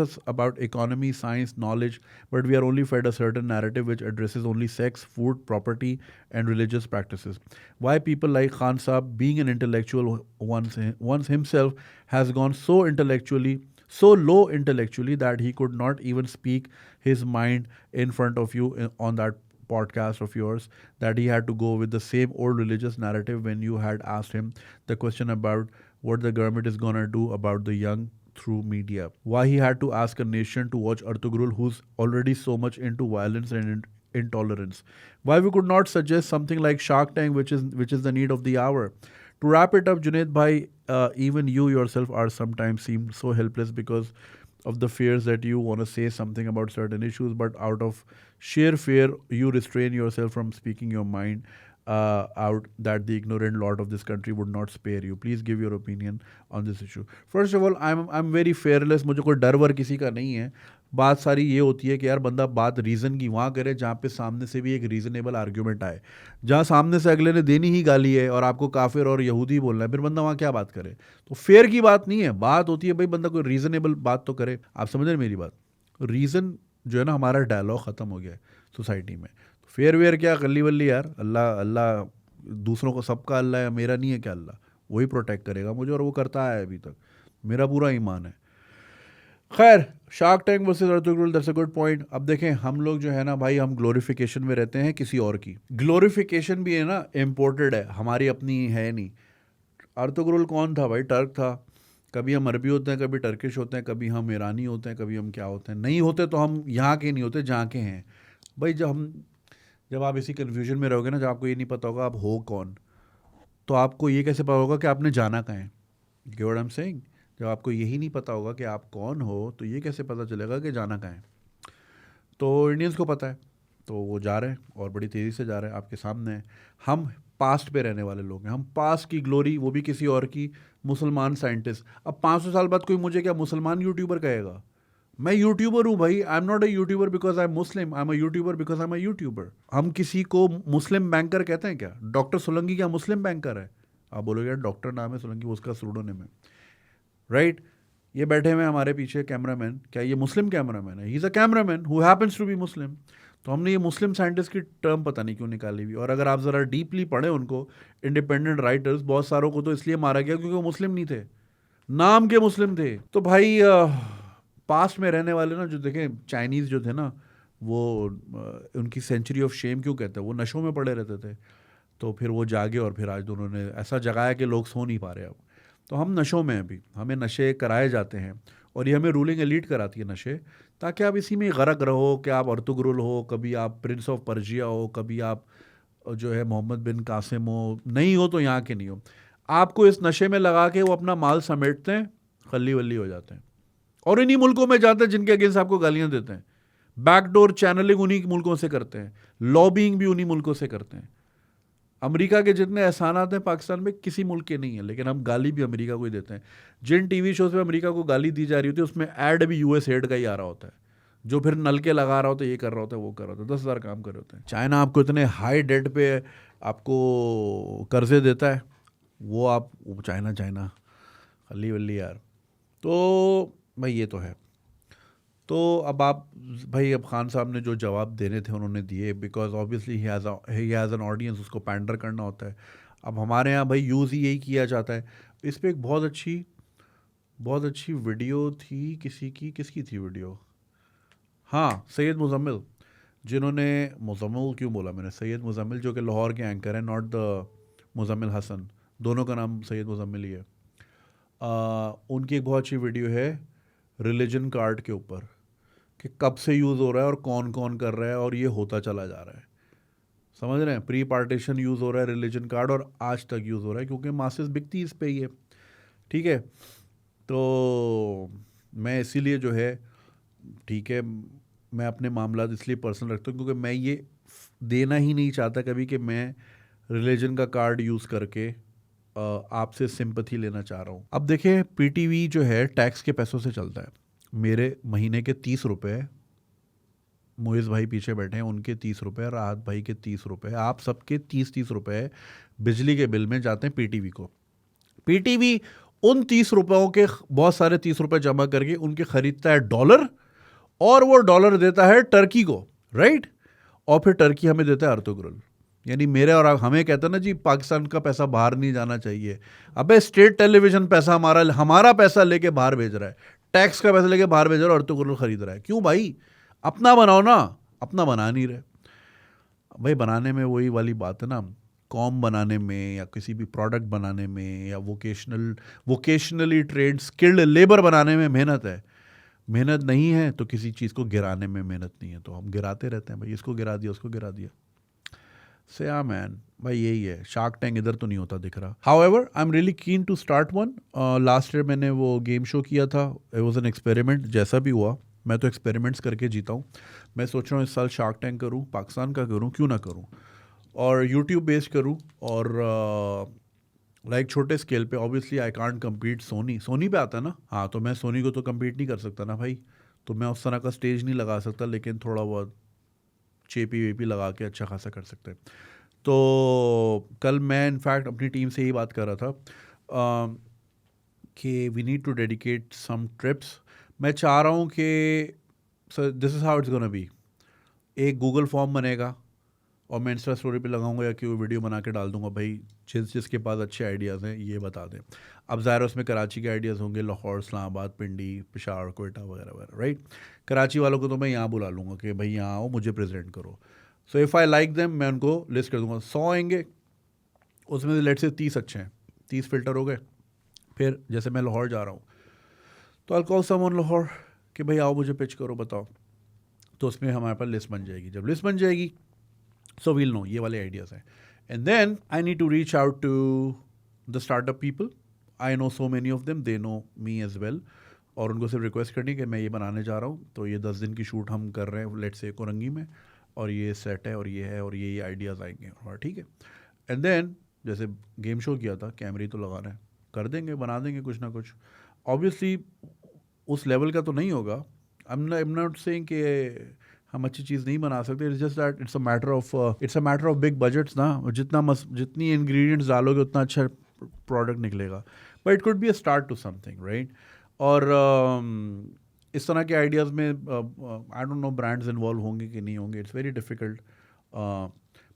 us about economy, science, knowledge, but we are only fed a certain narrative which addresses only sex, food, property, and religious practices. Why people like Khan Saab, being an intellectual once himself, has gone so low intellectually that he could not even speak his mind in front of you on that podcast of yours, that he had to go with the same old religious narrative when you had asked him the question about what the government is going to do about the young through media. Why he had to ask a nation to watch Artugrul, who's already so much into violence and intolerance. Why we could not suggest something like Shark Tank, which is the need of the hour. To wrap it up, Junaid bhai, even you yourself are sometimes seem so helpless because of the fears that you want to say something about certain issues, but out of sheer fear, you restrain yourself from speaking your mind out, that the ignorant lot of this country would not spare you. Please give your opinion on this issue. First of all, I'm very fearless. मुझे कोई डर वर किसी का नहीं है. बात सारी ये होती है कि यार बंदा बात रीज़न की वहाँ करे जहाँ पे सामने से भी एक रीज़नेबल आर्ग्यूमेंट आए. जहाँ सामने से अगले ने देनी ही गाली है और आपको काफिर और यहूदी बोलना है, फिर बंदा वहाँ क्या बात करे. तो फेयर की बात नहीं है, बात होती है भाई बंदा कोई रीज़नेबल बात तो करे. आप समझ रहे मेरी बात. रीज़न जो है ना, हमारा डायलॉग ख़त्म हो गया है सोसाइटी में. फेयर वेयर क्या, गली वल्ली यार. अल्लाह अल्लाह दूसरों को सबका अल्लाह है, मेरा नहीं है क्या अल्लाह. वही प्रोटेक्ट करेगा मुझे और वो करता है अभी तक. मेरा पूरा ईमान है. खैर, shark tank versus Ertugrul, that's a good point. अब देखें, हम लोग जो है ना भाई, हम ग्लोरिफिकेशन में रहते हैं किसी और की. ग्लोरिफिकेशन भी है ना इम्पोर्टेड है, हमारी अपनी है नहीं. अर्तुगरुल कौन था भाई? टर्क था. कभी हम अरबी होते हैं, कभी टर्किश होते हैं, कभी हम ईरानी होते हैं, कभी हम क्या होते हैं. नहीं होते तो हम यहाँ के नहीं होते, जहाँ के हैं भाई. जब आप इसी कन्फ्यूजन में रहोगे ना, जब आपको ये नहीं पता होगा आप हो कौन, तो आपको ये कैसे पता होगा कि आपने जाना कहाँ है. Get what I am saying. जब आपको यही नहीं पता होगा कि आप कौन हो, तो ये कैसे पता चलेगा कि जाना कहाँ है. तो इंडियंस को पता है, तो वो जा रहे हैं और बड़ी तेज़ी से जा रहे हैं, आपके सामने है. हम पास्ट पे रहने वाले लोग हैं. हम पास्ट की ग्लोरी, वो भी किसी और की. मुसलमान साइंटिस्ट. अब 500 साल बाद कोई मुझे क्या मुसलमान यूट्यूबर कहेगा? मैं यूट्यूबर हूँ भाई. आई am not a YouTuber because I am Muslim, I am a YouTuber because I am a YouTuber. हम किसी को मुस्लिम बैंकर कहते हैं क्या? डॉक्टर सोलंकी क्या मुस्लिम बैंकर है? आप बोलोगे यार डॉक्टर नाम है सोलंकी, उसका सूडोनिम है, राइट. ये बैठे हुए हमारे पीछे कैमरामैन, क्या ये मुस्लिम कैमरामैन है? He is a cameraman who happens to be Muslim. तो हमने ये मुस्लिम साइंटिस्ट की टर्म पता नहीं क्यों निकाली हुई. और अगर आप ज़रा डीपली पढ़ें उनको, इंडिपेंडेंट राइटर्स, बहुत सारों को तो इसलिए मारा गया क्योंकि वो मुस्लिम नहीं थे, नाम के मुस्लिम थे. तो भाई पास्ट में रहने वाले ना, जो देखें चाइनीज़ जो थे ना, वो उनकी सेंचुरी ऑफ शेम क्यों कहते हैं? वो नशों में पड़े रहते थे. तो फिर वो जागे और फिर आज उन्होंने ऐसा जगाया कि लोग सो नहीं पा रहे अब. तो हम नशों में हैं अभी, हमें नशे कराए जाते हैं और ये हमें रूलिंग एलीट कराती है नशे, ताकि आप इसी में गरक रहो कि आप अर्तुगरुल हो, कभी आप प्रिंस ऑफ पर्जिया हो, कभी आप जो है मोहम्मद बिन कासिम हो. नहीं हो तो यहाँ के नहीं हो. आपको इस नशे में लगा के वो अपना माल समेटते हैं, खल्ली वल्ली हो जाते हैं और इन्हीं मुल्कों में जाते हैं जिनके अगेंस्ट आपको गालियाँ देते हैं. बैकडोर चैनलिंग उन्हीं मुल्कों से करते हैं, लॉबिंग भी उन्हीं मुल्कों से करते हैं. अमेरिका के जितने एहसानात हैं पाकिस्तान में किसी मुल्क के नहीं है, लेकिन हम गाली भी अमेरिका को ही देते हैं. जिन टीवी शोज़ पे अमेरिका को गाली दी जा रही होती है, उसमें ऐड भी यूएस एड का ही आ रहा होता है, जो फिर नलके लगा रहा होता है, ये कर रहा होता है, वो कर रहा होता है, 10,000 काम कर रहे होते हैं. चाइना आपको इतने हाई डेट पे आपको कर्जे देता है, वो चाइना खली वल्ली यार. तो भाई ये तो है. तो अब आप भाई, अब खान साहब ने जो जवाब देने थे उन्होंने दिए, because obviously he has an audience, उसको पैंडर करना होता है. अब हमारे यहाँ भाई यूज़ ही यही किया जाता है. इस पर एक बहुत अच्छी वीडियो थी किसकी थी वीडियो? हाँ, सैयद मुज़म्मिल, जिन्होंने, मुज़म्मिल क्यों बोला मैंने, सैयद मुज़म्मिल, जो कि लाहौर के एंकर हैं, नॉट द मुज़म्मिल हसन, दोनों का नाम सैयद मुज़म्मिल ही है. उनकी एक बहुत अच्छी वीडियो है रिलीजन कार्ड के ऊपर, कि कब से यूज़ हो रहा है और कौन कौन कर रहा है, और ये होता चला जा रहा है। समझ रहे हैं? प्री पार्टीशन यूज़ हो रहा है रिलीजन कार्ड, और आज तक यूज़ हो रहा है क्योंकि मासेस बिकती इस पे ही है। ठीक है, तो मैं इसीलिए जो है, ठीक है, मैं अपने मामला इसलिए पर्सनल रखता हूँ क्योंकि मैं ये देना ही नहीं चाहता कभी कि मैं रिलीजन का कार्ड यूज़ करके आपसे सिंपथी लेना चाह रहा हूँ। अब देखिए, पीटीवी जो है टैक्स के पैसों से चलता है। मेरे महीने के 30 रुपये, मोइज़ भाई पीछे बैठे हैं, उनके 30 रुपये, राहत भाई के 30 रुपये, आप सबके 30-30 रुपये बिजली के बिल में जाते हैं पीटीवी को। पीटीवी उन 30 रुपयों के बहुत सारे 30 रुपये जमा करके उनके खरीदता है डॉलर, और वो डॉलर देता है टर्की को, राइट? और फिर टर्की हमें देता है अर्तुगरुल। यानी मेरे और हमें कहता है ना जी, पाकिस्तान का पैसा बाहर नहीं जाना चाहिए। अबे स्टेट टेलीविजन पैसा हमारा पैसा लेके बाहर भेज रहा है, टैक्स का पैसा लेके बाहर भेज रहा है, और अर्तुगरुल खरीद रहा है। क्यों भाई? अपना बनाओ ना। अपना बना नहीं रहे भाई। बनाने में वही वाली बात है ना, कॉम बनाने में या किसी भी प्रोडक्ट बनाने में या वोकेशनली ट्रेंड स्किल्ड लेबर बनाने में मेहनत है। मेहनत नहीं है तो किसी चीज़ को गिराने में मेहनत नहीं है, तो हम गिराते रहते हैं भाई, इसको गिरा दिया, उसको गिरा दिया। से या मैन भाई, यही है। शार्क टैंक इधर तो नहीं होता दिख रहा। However, I am really keen to start one. Last year मैंने वो गेम शो किया था, इट वॉज एन एक्सपेरिमेंट। जैसा भी हुआ, मैं तो एक्सपेरिमेंट्स करके जीता हूँ। मैं सोच रहा हूँ इस साल शार्क टैंक करूँ, पाकिस्तान का करूँ, क्यों ना करूँ, और यूट्यूब बेस्ड करूँ, और लाइक छोटे स्केल पे। Obviously I can't compete Sony पे आता है ना। हाँ, तो मैं सोनी को तो कम्पीट नहीं कर सकता ना भाई, तो मैं उस तरह का स्टेज नहीं लगा सकता, लेकिन थोड़ा बहुत चेपी वेपी लगा के अच्छा खासा कर सकते हैं। तो कल मैं इनफैक्ट अपनी टीम से ही बात कर रहा था कि we need to dedicate some trips. मैं चाह रहा हूँ कि this is how it's gonna be. एक गूगल फॉर्म बनेगा और मैं इंस्टा स्टोरी पे लगाऊंगा या कि वो वीडियो बना के डाल दूंगा भाई, जिसके पास अच्छे आइडियाज़ हैं ये बता दें। अब ज़ाहिर उसमें कराची के आइडियाज़ होंगे, लाहौर, इस्लामाबाद, पिंडी, पेशावर, कोयटा वगैरह वगैरह, राइट? कराची वालों को तो मैं यहाँ बुला लूँगा कि भाई यहाँ आओ, मुझे प्रेजेंट करो। So if I like them, मैं उनको लिस्ट कर दूंगा। 100 आएंगे, उसमें से लेट से 30 अच्छे हैं, 30 फिल्टर हो गए। फिर जैसे मैं लाहौर जा रहा हूँ तो आई कॉल समवन लाहौर कि भाई आओ, मुझे पिच करो, बताओ। तो उसमें हमारे पास लिस्ट बन जाएगी। जब लिस्ट बन जाएगी, so we'll know ये वाले आइडियाज़ हैं। And then I need to reach out to the startup people. I know so many of them, they know me as well. और उनको सिर्फ रिक्वेस्ट करनी कि मैं ये बनाने जा रहा हूँ, तो ये 10 दिन की शूट हम कर रहे हैं लेट्स से कोरंगी में, और ये सेट है और ये है और ये आइडियाज़ आएंगे, और ठीक है। एंड देन जैसे गेम शो किया था, कैमरे तो लगाना है, कर देंगे, बना देंगे कुछ ना कुछ। ऑब्वियसली उस लेवल का तो नहीं होगा। आई एम नॉट सेइंग कि हम अच्छी चीज़ नहीं बना सकते। It's just that it's a matter of big budgets ना। जितनी इंग्रेडिएंट्स डालोगे उतना अच्छा प्रोडक्ट निकलेगा, but it could be a start to something, right? और इस तरह के आइडियाज़ में I don't know brands involve होंगे कि नहीं होंगे, इट्स वेरी डिफ़िकल्ट।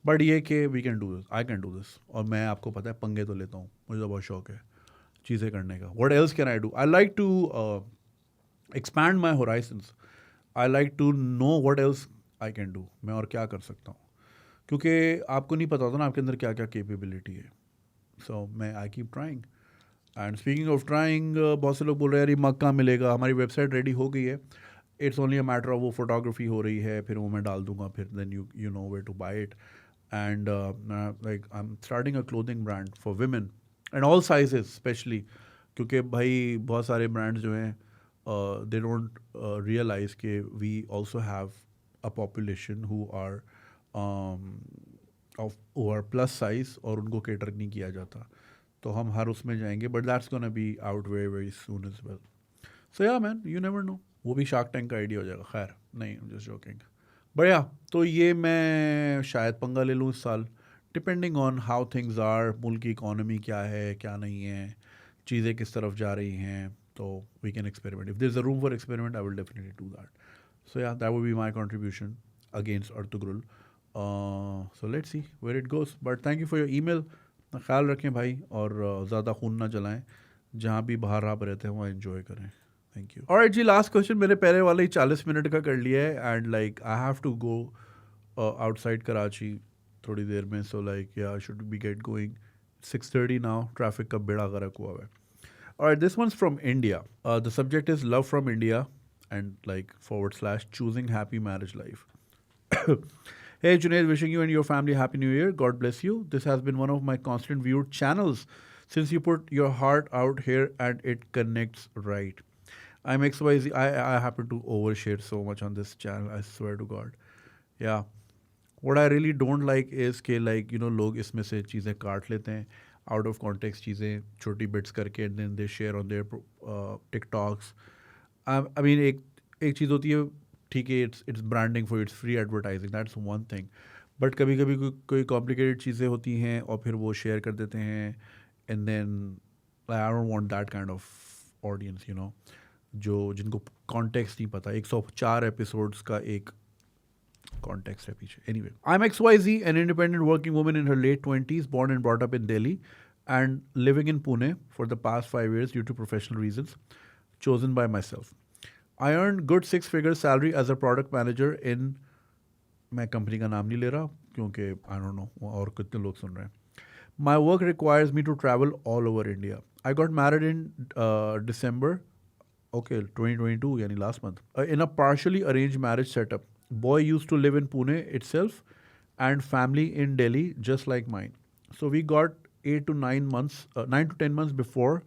बट ये कि we can do this, I can do this. और मैं, आपको पता है, पंगे तो लेता हूँ, मुझे तो बहुत शौक है चीज़ें करने का। What else can I do? I like to expand my horizons. I like to know what else I can do. मैं और क्या कर सकता हूँ, क्योंकि आपको नहीं पता होता ना आपके अंदर क्या क्या कैपेबिलिटी है। सो मैं I keep trying. And speaking of trying, बहुत से लोग बोल रहे हैं यार ये मग कहाँ मिलेगा? हमारी वेबसाइट रेडी हो गई है, it's only a matter of वो फोटोग्राफी हो रही है, फिर वो मैं डाल दूंगा, फिर then you know where to buy it. And like I am starting a clothing brand for women and all sizes specially, क्योंकि भाई बहुत सारे ब्रांड्स जो हैं they don't realize कि we also have a population who are plus size और उनको cater नहीं किया जाता, तो हम हर उसमें जाएंगे, but that's gonna be out very very soon as well. So yeah man, you never know, वो भी शार्क टैंक का आइडिया हो जाएगा। खैर नहीं, I'm just joking. बढ़िया। तो ये मैं शायद पंगा ले लूँ इस साल, depending on how things are, मुल्क की इकोनॉमी क्या है क्या नहीं है, चीज़ें किस तरफ जा रही हैं, तो we can experiment. If there is a room for experiment, I will definitely do that. So yeah, that would be my contribution against Ertugrul. So let's see where it goes, but thank you for your email. ख्याल रखें भाई, और ज़्यादा खून ना जलाएं, जहाँ भी बाहर आप रहते हैं वहाँ एंजॉय करें। Thank you. ऑलराइट जी, लास्ट क्वेश्चन मैंने पहले वाले ही 40 मिनट का कर लिया है, and like I have to go outside Karachi थोड़ी देर में, so like yeah should be get going. 6:30 now, traffic का बेड़ा गर्क हुआ है। Alright, this one's from India. The subject is love from India, and like / choosing happy marriage life. Hey Junaid, wishing you and your family happy new year. God bless you. This has been one of my constant viewed channels since you put your heart out here and it connects right. I'm XYZ. I happen to overshare so much on this channel. I swear to God. Yeah. What I really don't like is कि like लोग इसमें से चीज़ें काट लेते हैं out of context चीज़ें छोटी bits करके and then they share on their TikToks. I mean एक चीज़ होती है ठीक है it's branding for it's free advertising that's one thing. But कभी कभी कोई complicated चीज़ें होती हैं और फिर वो share कर देते हैं and then like, I don't want that kind of audience जो जिनको context नहीं पता 104 episodes का एक context है पीछे. Anyway, I'm XYZ, an independent working woman in her late 20s, born and brought up in Delhi and living in Pune for the past 5 years due to professional reasons, chosen by myself. I earned good 6-figure salary as a product manager in मैं कंपनी का नाम नहीं ले रहा क्योंकि I don't know और कितने लोग सुन रहे हैं. My work requires me to travel all over India. I got married in December, 2022, yani last month, in a partially arranged marriage setup. Boy used to live in Pune itself and family in Delhi just like mine. So we got 8 to 9 months, 9 to 10 months before.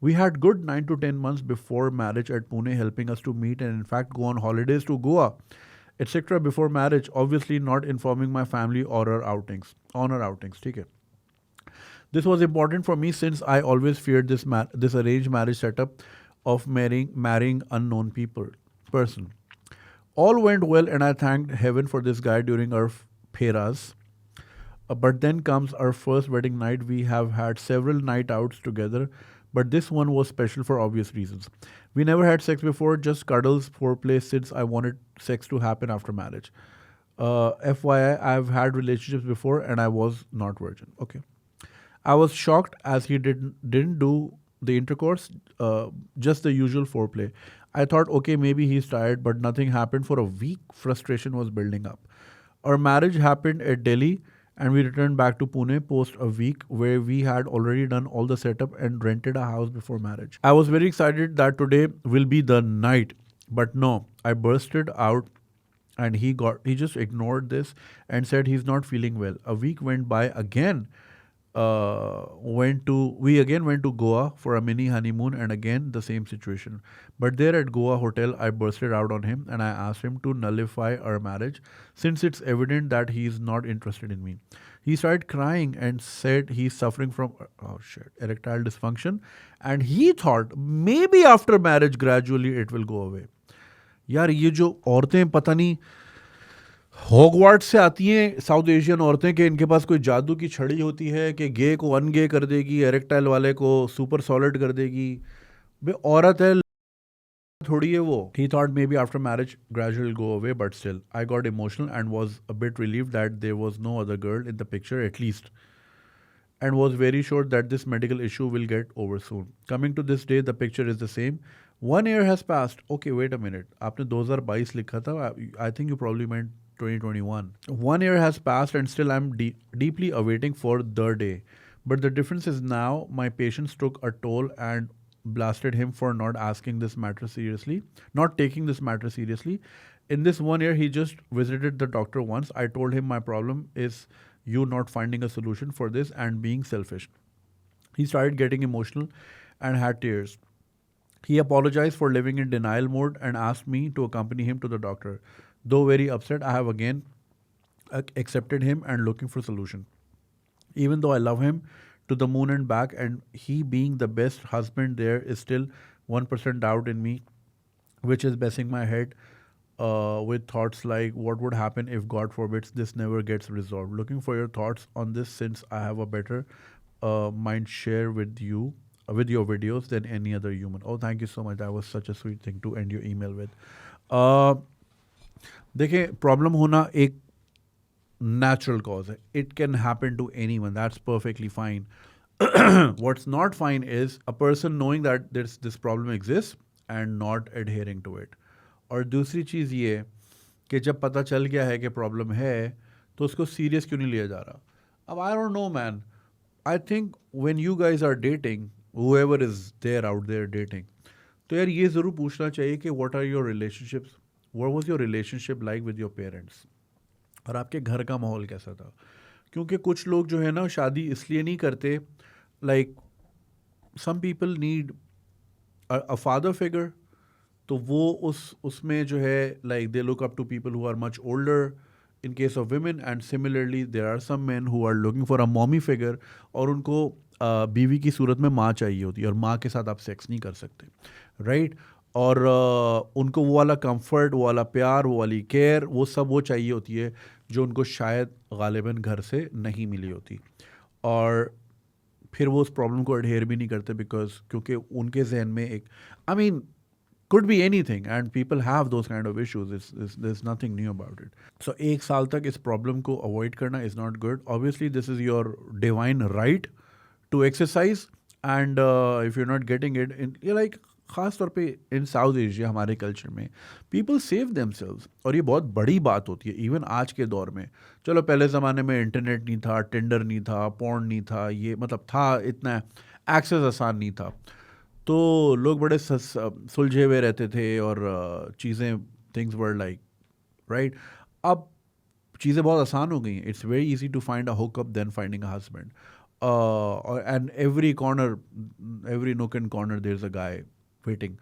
We had good 9 to 10 months before marriage at Pune, helping us to meet and in fact go on holidays to Goa, etc. before marriage, obviously not informing my family or our outings, on our outings. ठीक है. This was important for me since I always feared this arranged marriage setup of marrying unknown person. All went well and I thanked heaven for this guy during our pheras. But then comes our first wedding night. We have had several night outs together, but this one was special for obvious reasons. We never had sex before, just cuddles, foreplay since I wanted sex to happen after marriage. FYI, I've had relationships before and I was not virgin. Okay. I was shocked as he didn't do the intercourse, just the usual foreplay. I thought, okay, maybe he's tired, but nothing happened for a week. Frustration was building up. Our marriage happened at Delhi and we returned back to Pune post a week where we had already done all the setup and rented a house before marriage. I was very excited that today will be the night, but no, I bursted out and he just ignored this and said he's not feeling well. A week went by again. We again went to Goa for a mini honeymoon and again the same situation. But there at Goa hotel, I bursted out on him and I asked him to nullify our marriage since it's evident that he is not interested in me. He started crying and said he's suffering from erectile dysfunction and he thought maybe after marriage gradually it will go away. यार ये जो औरतें पता नहीं हॉगवार्ट्स से आती हैं साउथ एशियन औरतें कि इनके पास कोई जादू की छड़ी होती है कि गे को अनगे कर देगी, एरेक्टाइल वाले को सुपर सॉलिड कर देगी. बे औरत है थोड़ी है वो. He thought maybe after marriage gradually go away, but still I got emotional and was a bit relieved that there was no other girl in the picture at least, and was very sure that this medical issue will get over soon. Coming to this day, the picture is the same. 1 year has passed. Okay, wait a minute. आपने 2022 लिखा था. I think you probably meant 2021. 1 year has passed and still I'm deeply awaiting for the day. But the difference is now my patience took a toll and blasted him for not asking this matter seriously, not taking this matter seriously. In this 1 year, he just visited the doctor once. I told him my problem is you not finding a solution for this and being selfish. He started getting emotional and had tears. He apologized for living in denial mode and asked me to accompany him to the doctor. Though very upset, I have again accepted him and looking for solution. Even though I love him to the moon and back and he being the best husband, there is still 1% doubt in me, which is messing my head with thoughts like what would happen if God forbids this never gets resolved. Looking for your thoughts on this since I have a better mind share with you with your videos than any other human. Oh, thank you so much. That was such a sweet thing to end your email with. देखिए प्रॉब्लम होना एक नेचुरल कॉज है. It can happen to anyone. That's perfectly fine. What's not fine is a person knowing that this problem exist and not adhering to it. और दूसरी चीज़ ये कि जब पता चल गया है कि प्रॉब्लम है तो उसको सीरियस क्यों नहीं लिया जा रहा. अब I don't know man. I think when you guys are dating, whoever is there out there dating, तो यार ये ज़रूर पूछना चाहिए कि what are your relationships, what was your relationship like with your parents, और आपके घर का माहौल कैसा था। क्योंकि कुछ लोग जो है ना शादी इसलिए नहीं करते, like some people need a father figure, तो वो उसमें जो है like they look up to people who are much older in case of women, and similarly there are some men who are looking for a mommy figure, और उनको बीवी की सूरत में माँ चाहिए होती है, और माँ के साथ आप सेक्स नहीं कर सकते, राइट। और उनको वो वाला कंफर्ट, वो वाला प्यार, वो वाली केयर, वो सब वो चाहिए होती है जो उनको शायद गालिबन घर से नहीं मिली होती। और फिर वो उस प्रॉब्लम को अडेयर भी नहीं करते, बिकॉज क्योंकि उनके जहन में एक, I mean, could be anything and people have those kind of issues. There's nothing new about it. So एक साल तक इस प्रॉब्लम को अवॉइड करना is not good. Obviously this is your divine right to exercise, and if you're not getting it in, you're like, खास तौर पे इन साउथ एशिया हमारे कल्चर में पीपल सेव देमसेल्व्स, और ये बहुत बड़ी बात होती है इवन आज के दौर में। चलो पहले ज़माने में इंटरनेट नहीं था, टिंडर नहीं था, पॉर्न नहीं था, ये मतलब था, इतना एक्सेस आसान नहीं था, तो लोग बड़े सुलझे हुए रहते थे, और चीज़ें, थिंग्स वर लाइक, राइट। अब चीज़ें बहुत आसान हो गई हैं। It's very easy to find a hookup then finding a husband, and every corner, every nook and corner there is a guy waiting.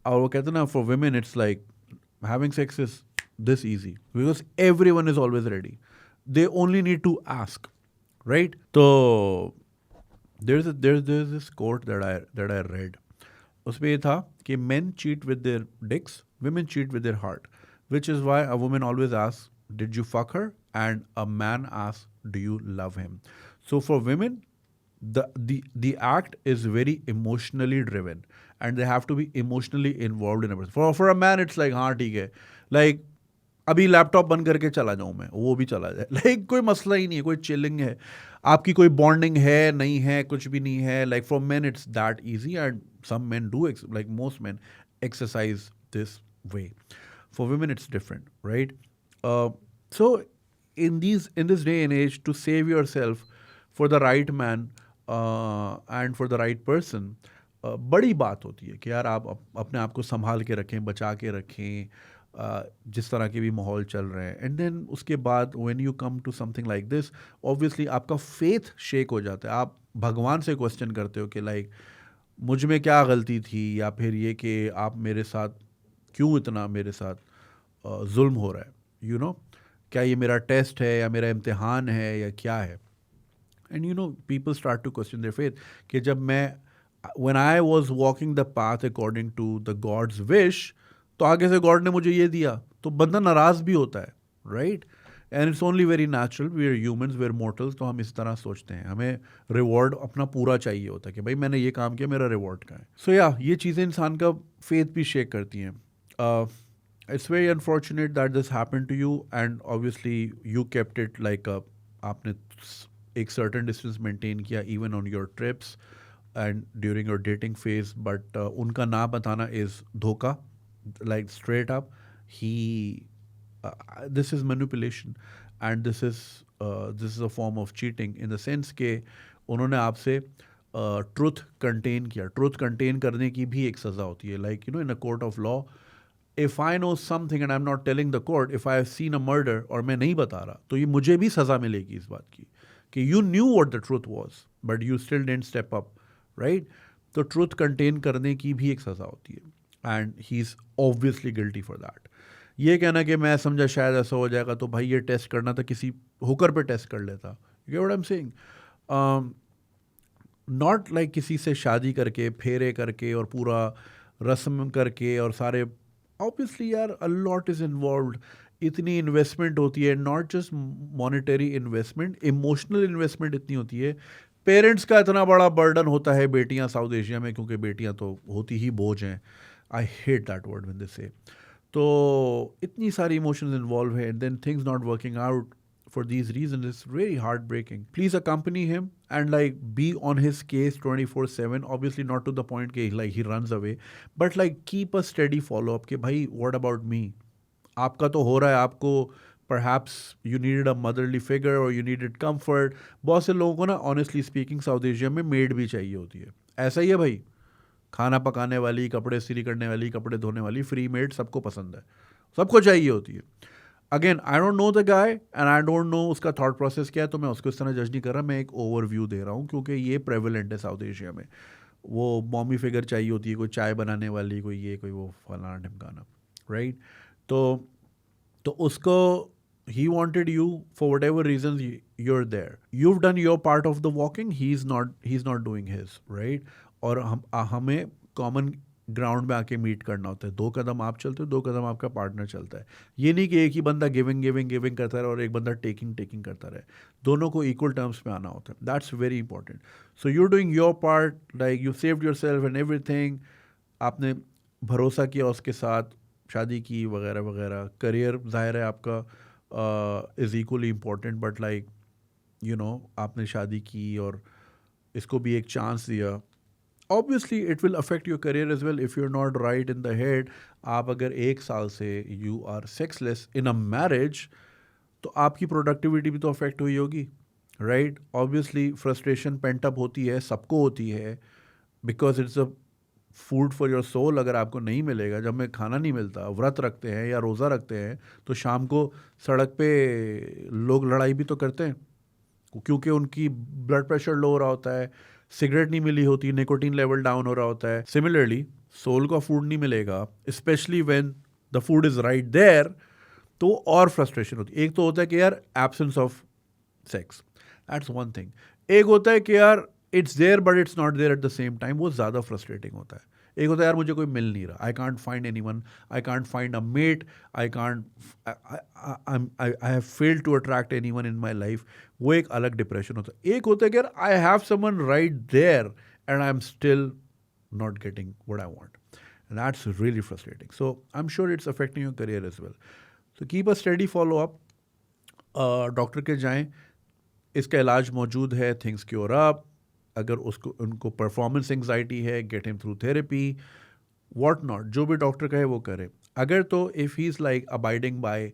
और वो कहते हैं ना, for women it's like having sex is this easy because everyone is always ready. They only need to ask, right? So there's this quote that I read. उसमें ये था कि men cheat with their dicks, women cheat with their heart, which is why a woman always asks, did you fuck her? And a man asks, do you love him? So for women, the act is very emotionally driven, and they have to be emotionally involved in a person. For a man, it's like, हाँ ठीक है, like अभी लैपटॉप बंद करके चला जाऊँ मैं, वो भी चला जाए, लाइक कोई मसला ही नहीं है, कोई चिलिंग है, आपकी कोई बॉन्डिंग है नहीं है, कुछ भी नहीं है। Like for men it's that easy, and some men do, like most men exercise this way. For women it's different, right? So in this day and age, to save yourself for the right man and for the right person, बड़ी बात होती है कि यार आप अपने आप को संभाल के रखें, बचा के रखें, जिस तरह के भी माहौल चल रहे हैं। एंड देन उसके बाद when you come to something like this, obviously आपका फेथ शेक हो जाता है। आप भगवान से क्वेश्चन करते हो कि लाइक मुझ में क्या गलती थी, या फिर ये कि आप मेरे साथ क्यों इतना मेरे साथ जुल्म हो रहा है, यू नो, क्या ये मेरा टेस्ट है या मेरा इम्तिहान है या क्या है। And you know people start to question their faith कि जब मैं when I was walking the path according to the God's wish, तो आगे से गॉड ने मुझे ये दिया, तो बंदा नाराज़ भी होता है, right. And it's only very natural, we are humans, we are mortals, तो हम इस तरह सोचते हैं, हमें रिवॉर्ड अपना पूरा चाहिए होता है कि भाई मैंने ये काम किया, मेरा रिवॉर्ड का है। सो या ये चीज़ें इंसान का फेथ भी शेक करती हैं। It's very unfortunate that this happen to you, and obviously you kept it like आपने एक सर्टन डिस्टेंस मेंटेन किया even on your trips and during your dating phase, but उनका ना बताना इज़ धोखा, like straight up. He this is manipulation, and this is a form of cheating in the sense के उन्होंने आपसे ट्रुथ कंटेन किया। ट्रुथ कंटेन करने की भी एक सज़ा होती है, like you no in a court of law, if I know something and I am not telling the court, if I have seen a murder और मैं नहीं बता रहा, तो ये मुझे भी सज़ा मिलेगी इस बात की कि you knew what the truth was but you still didn't step up, right. तो ट्रुथ कंटेन करने की भी एक सज़ा होती है, and he is obviously guilty for that. ये कहना कि मैं समझा शायद ऐसा हो जाएगा, तो भाई ये टेस्ट करना था, किसी हुकर पे टेस्ट कर लेता, you get what I am saying. Not like किसी से शादी करके, फेरे करके और पूरा रस्म करके और सारे, ऑब्वियसली यार अ लॉट इज़ इन्वॉल्व्ड, इतनी इन्वेस्टमेंट होती है, not just monetary investment, emotional investment इतनी होती है। पेरेंट्स का इतना बड़ा बर्डन होता है बेटियां साउथ एशिया में, क्योंकि बेटियां तो होती ही बोझ हैं। I hate that word when they say. तो इतनी सारी इमोशंस इन्वॉल्व है, and then things not working out for these reasons, it's really heartbreaking. Please accompany him and like be on his case 24/7, obviously not to the point ke like he runs away, but like keep a steady follow up कि भाई what about me, आपका तो हो रहा है, आपको perhaps you needed a motherly figure or you needed comfort। बहुत से लोगों को ना honestly speaking साउथ एशिया में मेड भी चाहिए होती है, ऐसा ही है भाई, खाना पकाने वाली, कपड़े इस्त्री करने वाली, कपड़े धोने वाली, फ्री मेड सबको पसंद है, सबको चाहिए होती है. Again I don't know the guy and I don't no उसका थॉट प्रोसेस क्या है, तो मैं उसको इस तरह जज नहीं कर रहा, मैं एक ओवरव्यू दे रहा हूँ क्योंकि ये प्रेवलेंट है साउथ एशिया में. वो मॉमी फिगर चाहिए होती है, कोई चाय बनाने वाली, कोई ये कोई वो, फलाना ढिमकाना, राइट. तो उसको he wanted you for whatever reasons you're there, you've done your part of the walking, he's not doing his, right. और हमें कॉमन ग्राउंड में आके मीट करना होता है. 2 कदम आप चलते हो, 2 कदम आपका पार्टनर चलता है. ये नहीं कि एक ही बंदा गिविंग गिविंग गिविंग करता रहे और एक बंदा टेकिंग टेकिंग करता रहे. दोनों को इक्वल टर्म्स में आना होता है. That's very important. So you doing your part, like you saved your self and everything. आपने भरोसा किया उसके साथ, शादी की वगैरह वगैरह. करियर जाहिर है आपका is equally important, but like you know आपने शादी की और इसको भी एक चांस दिया. Obviously it will affect your career as well if you are not right in the head. आप अगर 1 साल से you are sexless in a marriage, तो आपकी प्रोडक्टिविटी भी तो अफेक्ट हुई होगी, राइट. ऑब्वियसली फ्रस्ट्रेशन पेंटअप होती है, सबको होती है, because it's a food for your soul. अगर आपको नहीं मिलेगा, जब हमें खाना नहीं मिलता, व्रत रखते हैं या रोज़ा रखते हैं, तो शाम को सड़क पे लोग लड़ाई भी तो करते हैं क्योंकि उनकी ब्लड प्रेशर लो हो रहा होता है, सिगरेट नहीं मिली होती, निकोटीन लेवल डाउन हो रहा होता है. सिमिलरली सोल का फूड नहीं मिलेगा, specially when the food is right there, तो और फ्रस्ट्रेशन होती है. एक तो होता है कि यार absence of sex, that's one thing. एक होता है कि यार it's there but it's not there at the same time, वो ज़्यादा फ्रस्ट्रेटिंग होता है. एक होता है यार मुझे कोई मिल नहीं रहा, I can't find anyone, I can't find a mate, I can't, I have failed to attract anyone in my life. वो एक अलग डिप्रेशन होता है. एक होता है कि यार I have someone right there and I am still not getting what I want. And that's really frustrating. So I'm sure it's affecting your career as well. So keep a steady follow-up. Doctor के जाएं, इसका इलाज मौजूद है, थिंग्स क्योर अप. अगर उसको उनको परफॉर्मेंस एंग्जाइटी है, get him through therapy, what not, जो भी डॉक्टर कहे वो करे. अगर तो if he is like abiding by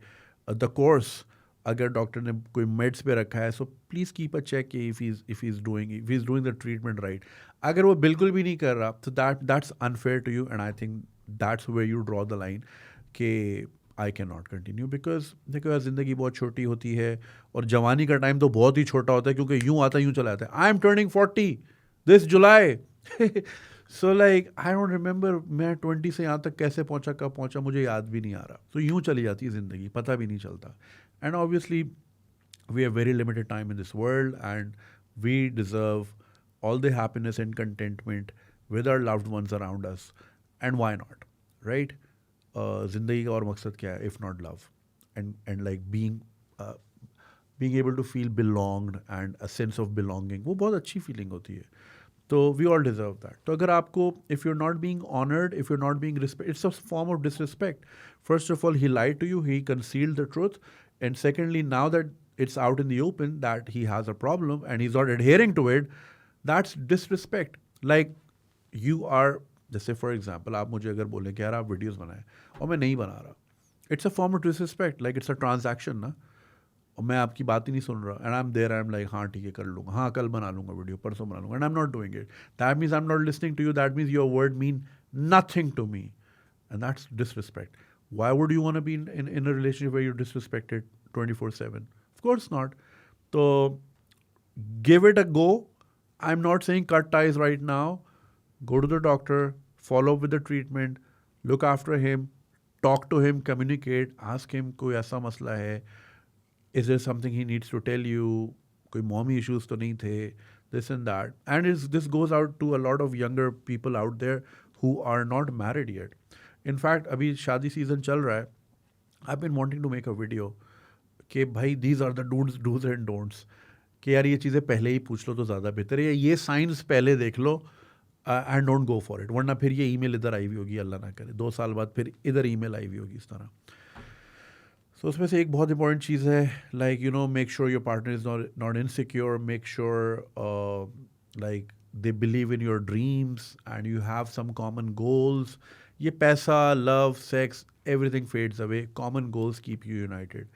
the course, अगर डॉक्टर ने कोई मेड्स पे रखा है, so please keep a check if he is doing the treatment right. अगर वो बिल्कुल भी नहीं कर रहा, तो that's unfair to you, and I think that's where you draw the line कि I can not continue. Because देखो यार, ज़िंदगी बहुत छोटी होती है और जवानी का टाइम तो बहुत ही छोटा होता है, क्योंकि यूँ आता यूँ चला जाता है. I am turning 40 this July. So like I don't remember मैं 20 से यहाँ तक कैसे पहुँचा, कब पहुँचा, मुझे याद भी नहीं आ रहा. तो यूँ चली जाती है ज़िंदगी, पता भी नहीं चलता. And obviously we have very limited time in this world, and we deserve all the happiness and contentment with our loved ones around us. And why not, right? Zindagi ka aur maqsad kya hai if not love, and like being able to feel belonged and a sense of belonging, वो बहुत अच्छी feeling होती है. तो we all deserve that. तो अगर आपको, if you're not being honored, if you're not being respected, it's a form of disrespect. First of all, he lied to you, he concealed the truth, and secondly, now that it's out in the open that he has a problem and he's not adhering to it, that's disrespect. Like you are, जैसे for example, आप मुझे अगर बोले कि यार आप वीडियोस बनाएं और मैं नहीं बना रहा, it's a form of disrespect. Like it's a transaction ना, और मैं आपकी बात ही नहीं सुन रहा, and I am there, I am like हाँ ठीक है कर लूँगा, हाँ कल बना लूँगा वीडियो, परसों बना लूँगा, and I am not doing it. That means I am not listening to you, that means your word mean nothing to me, and that's disrespect. Why would you want to be in a relationship where you're disrespected 24/7? Of course not. So give it a go. I'm not saying cut ties right now. Go to the doctor, follow up with the treatment, look after him, talk to him, communicate, ask him कोई ऐसा मसला है, is there something he needs to tell you, कोई mommy issues तो नहीं थे, this and that. And this goes out to a lot of younger people out there who are not married yet. In fact, अभी शादी सीजन चल रहा है. I've been wanting to make a video कि भाई these are the do's and don'ts, कि यार ये चीज़ें पहले ही पूछ लो तो ज़्यादा बेहतर है, ये साइंस पहले देख लो and don't go for it, वरना फिर ये ईमेल इधर आई हुई होगी, अल्लाह ना करे 2 साल बाद फिर इधर ईमेल आई हुई होगी इस तरह. सो उसमें से एक बहुत इंपॉर्टेंट चीज़ है, like you know, make sure your partner is not insecure, make sure like they believe in your dreams and you have some common goals. ये पैसा, love, sex, everything fades away, common goals keep you united.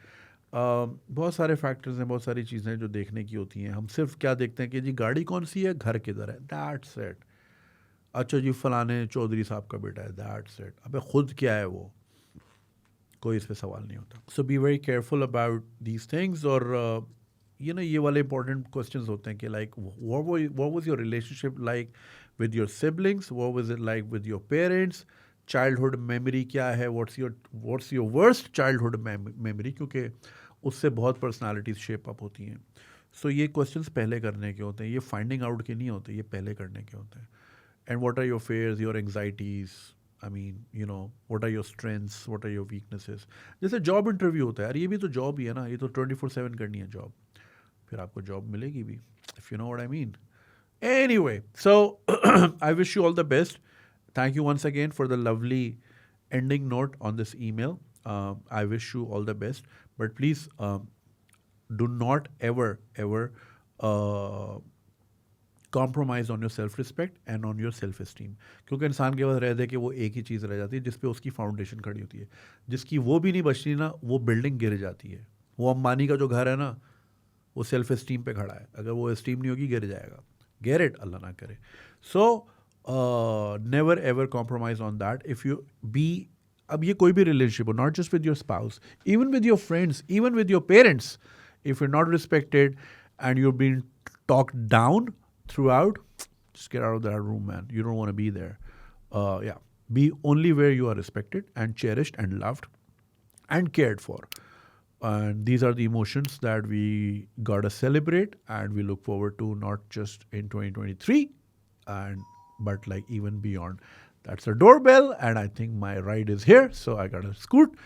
बहुत सारे फैक्टर्स हैं, बहुत सारी चीज़ें जो देखने की होती हैं. हम सिर्फ क्या देखते हैं कि जी गाड़ी कौन सी है, घर किधर है, दैट्स इट. अच्छा जी फलाने चौधरी साहब का बेटा है, दैट्स इट। अबे खुद क्या है वो, कोई इस पे सवाल नहीं होता। So be very careful about these things. और ये वाले इंपॉर्टेंट क्वेश्चंस होते हैं कि like what was your relationship like with your siblings, what was it like with your parents, childhood memory क्या है, what's your worst childhood memory, क्योंकि उससे बहुत पर्सनालिटीज शेप अप होती हैं। सो ये क्वेश्चंस पहले करने के होते हैं, ये फाइंडिंग आउट के नहीं होते, ये पहले करने के होते हैं। And what are your fears, your anxieties? I mean, what are your strengths? What are your weaknesses? जैसे जॉब इंटरव्यू होता है यार, ये भी तो जॉब ही है ना, ये तो 24/7 करनी है जॉब, फिर आपको जॉब मिलेगी भी, if you know what I mean. Anyway, so I wish you all the best. Thank you once again for the lovely ending note on this email. I wish you all the best, but please do not ever compromise on your self respect and on your self esteem. क्योंकि इंसान के पास रह दे कि वो एक ही चीज़ रह जाती है जिस पे उसकी फाउंडेशन खड़ी होती है, जिसकी वो भी नहीं बचती ना, वो बिल्डिंग गिर जाती है। वो अंबानी का जो घर है ना, वो सेल्फ इस्टीम पे खड़ा है, अगर वो इस्टीम नहीं होगी गिर जाएगा। गेट इट, अल्लाह ना करे। So never ever compromise on that. If you be, अब ये कोई भी रिलेशनशिप हो, not just with your spouse, even with your friends, even with your parents, if you not respected and you been talked down throughout, just get out of that room, man. You don't want to be there. Yeah, be only where you are respected and cherished and loved and cared for. And these are the emotions that we gotta celebrate, and we look forward to, not just in 2023 but like even beyond. That's a doorbell, and I think my ride is here, so I gotta scoot.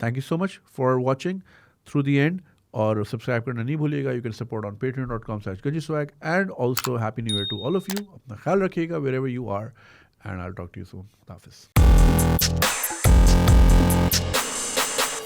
Thank you so much for watching through the end. और सब्सक्राइब करना नहीं भूलिएगा। You can support on patreon.com/ganjiswag, and also happy new year to all of you. अपना ख्याल रखिएगा wherever you are, and I will talk to you soon. हाफिज़।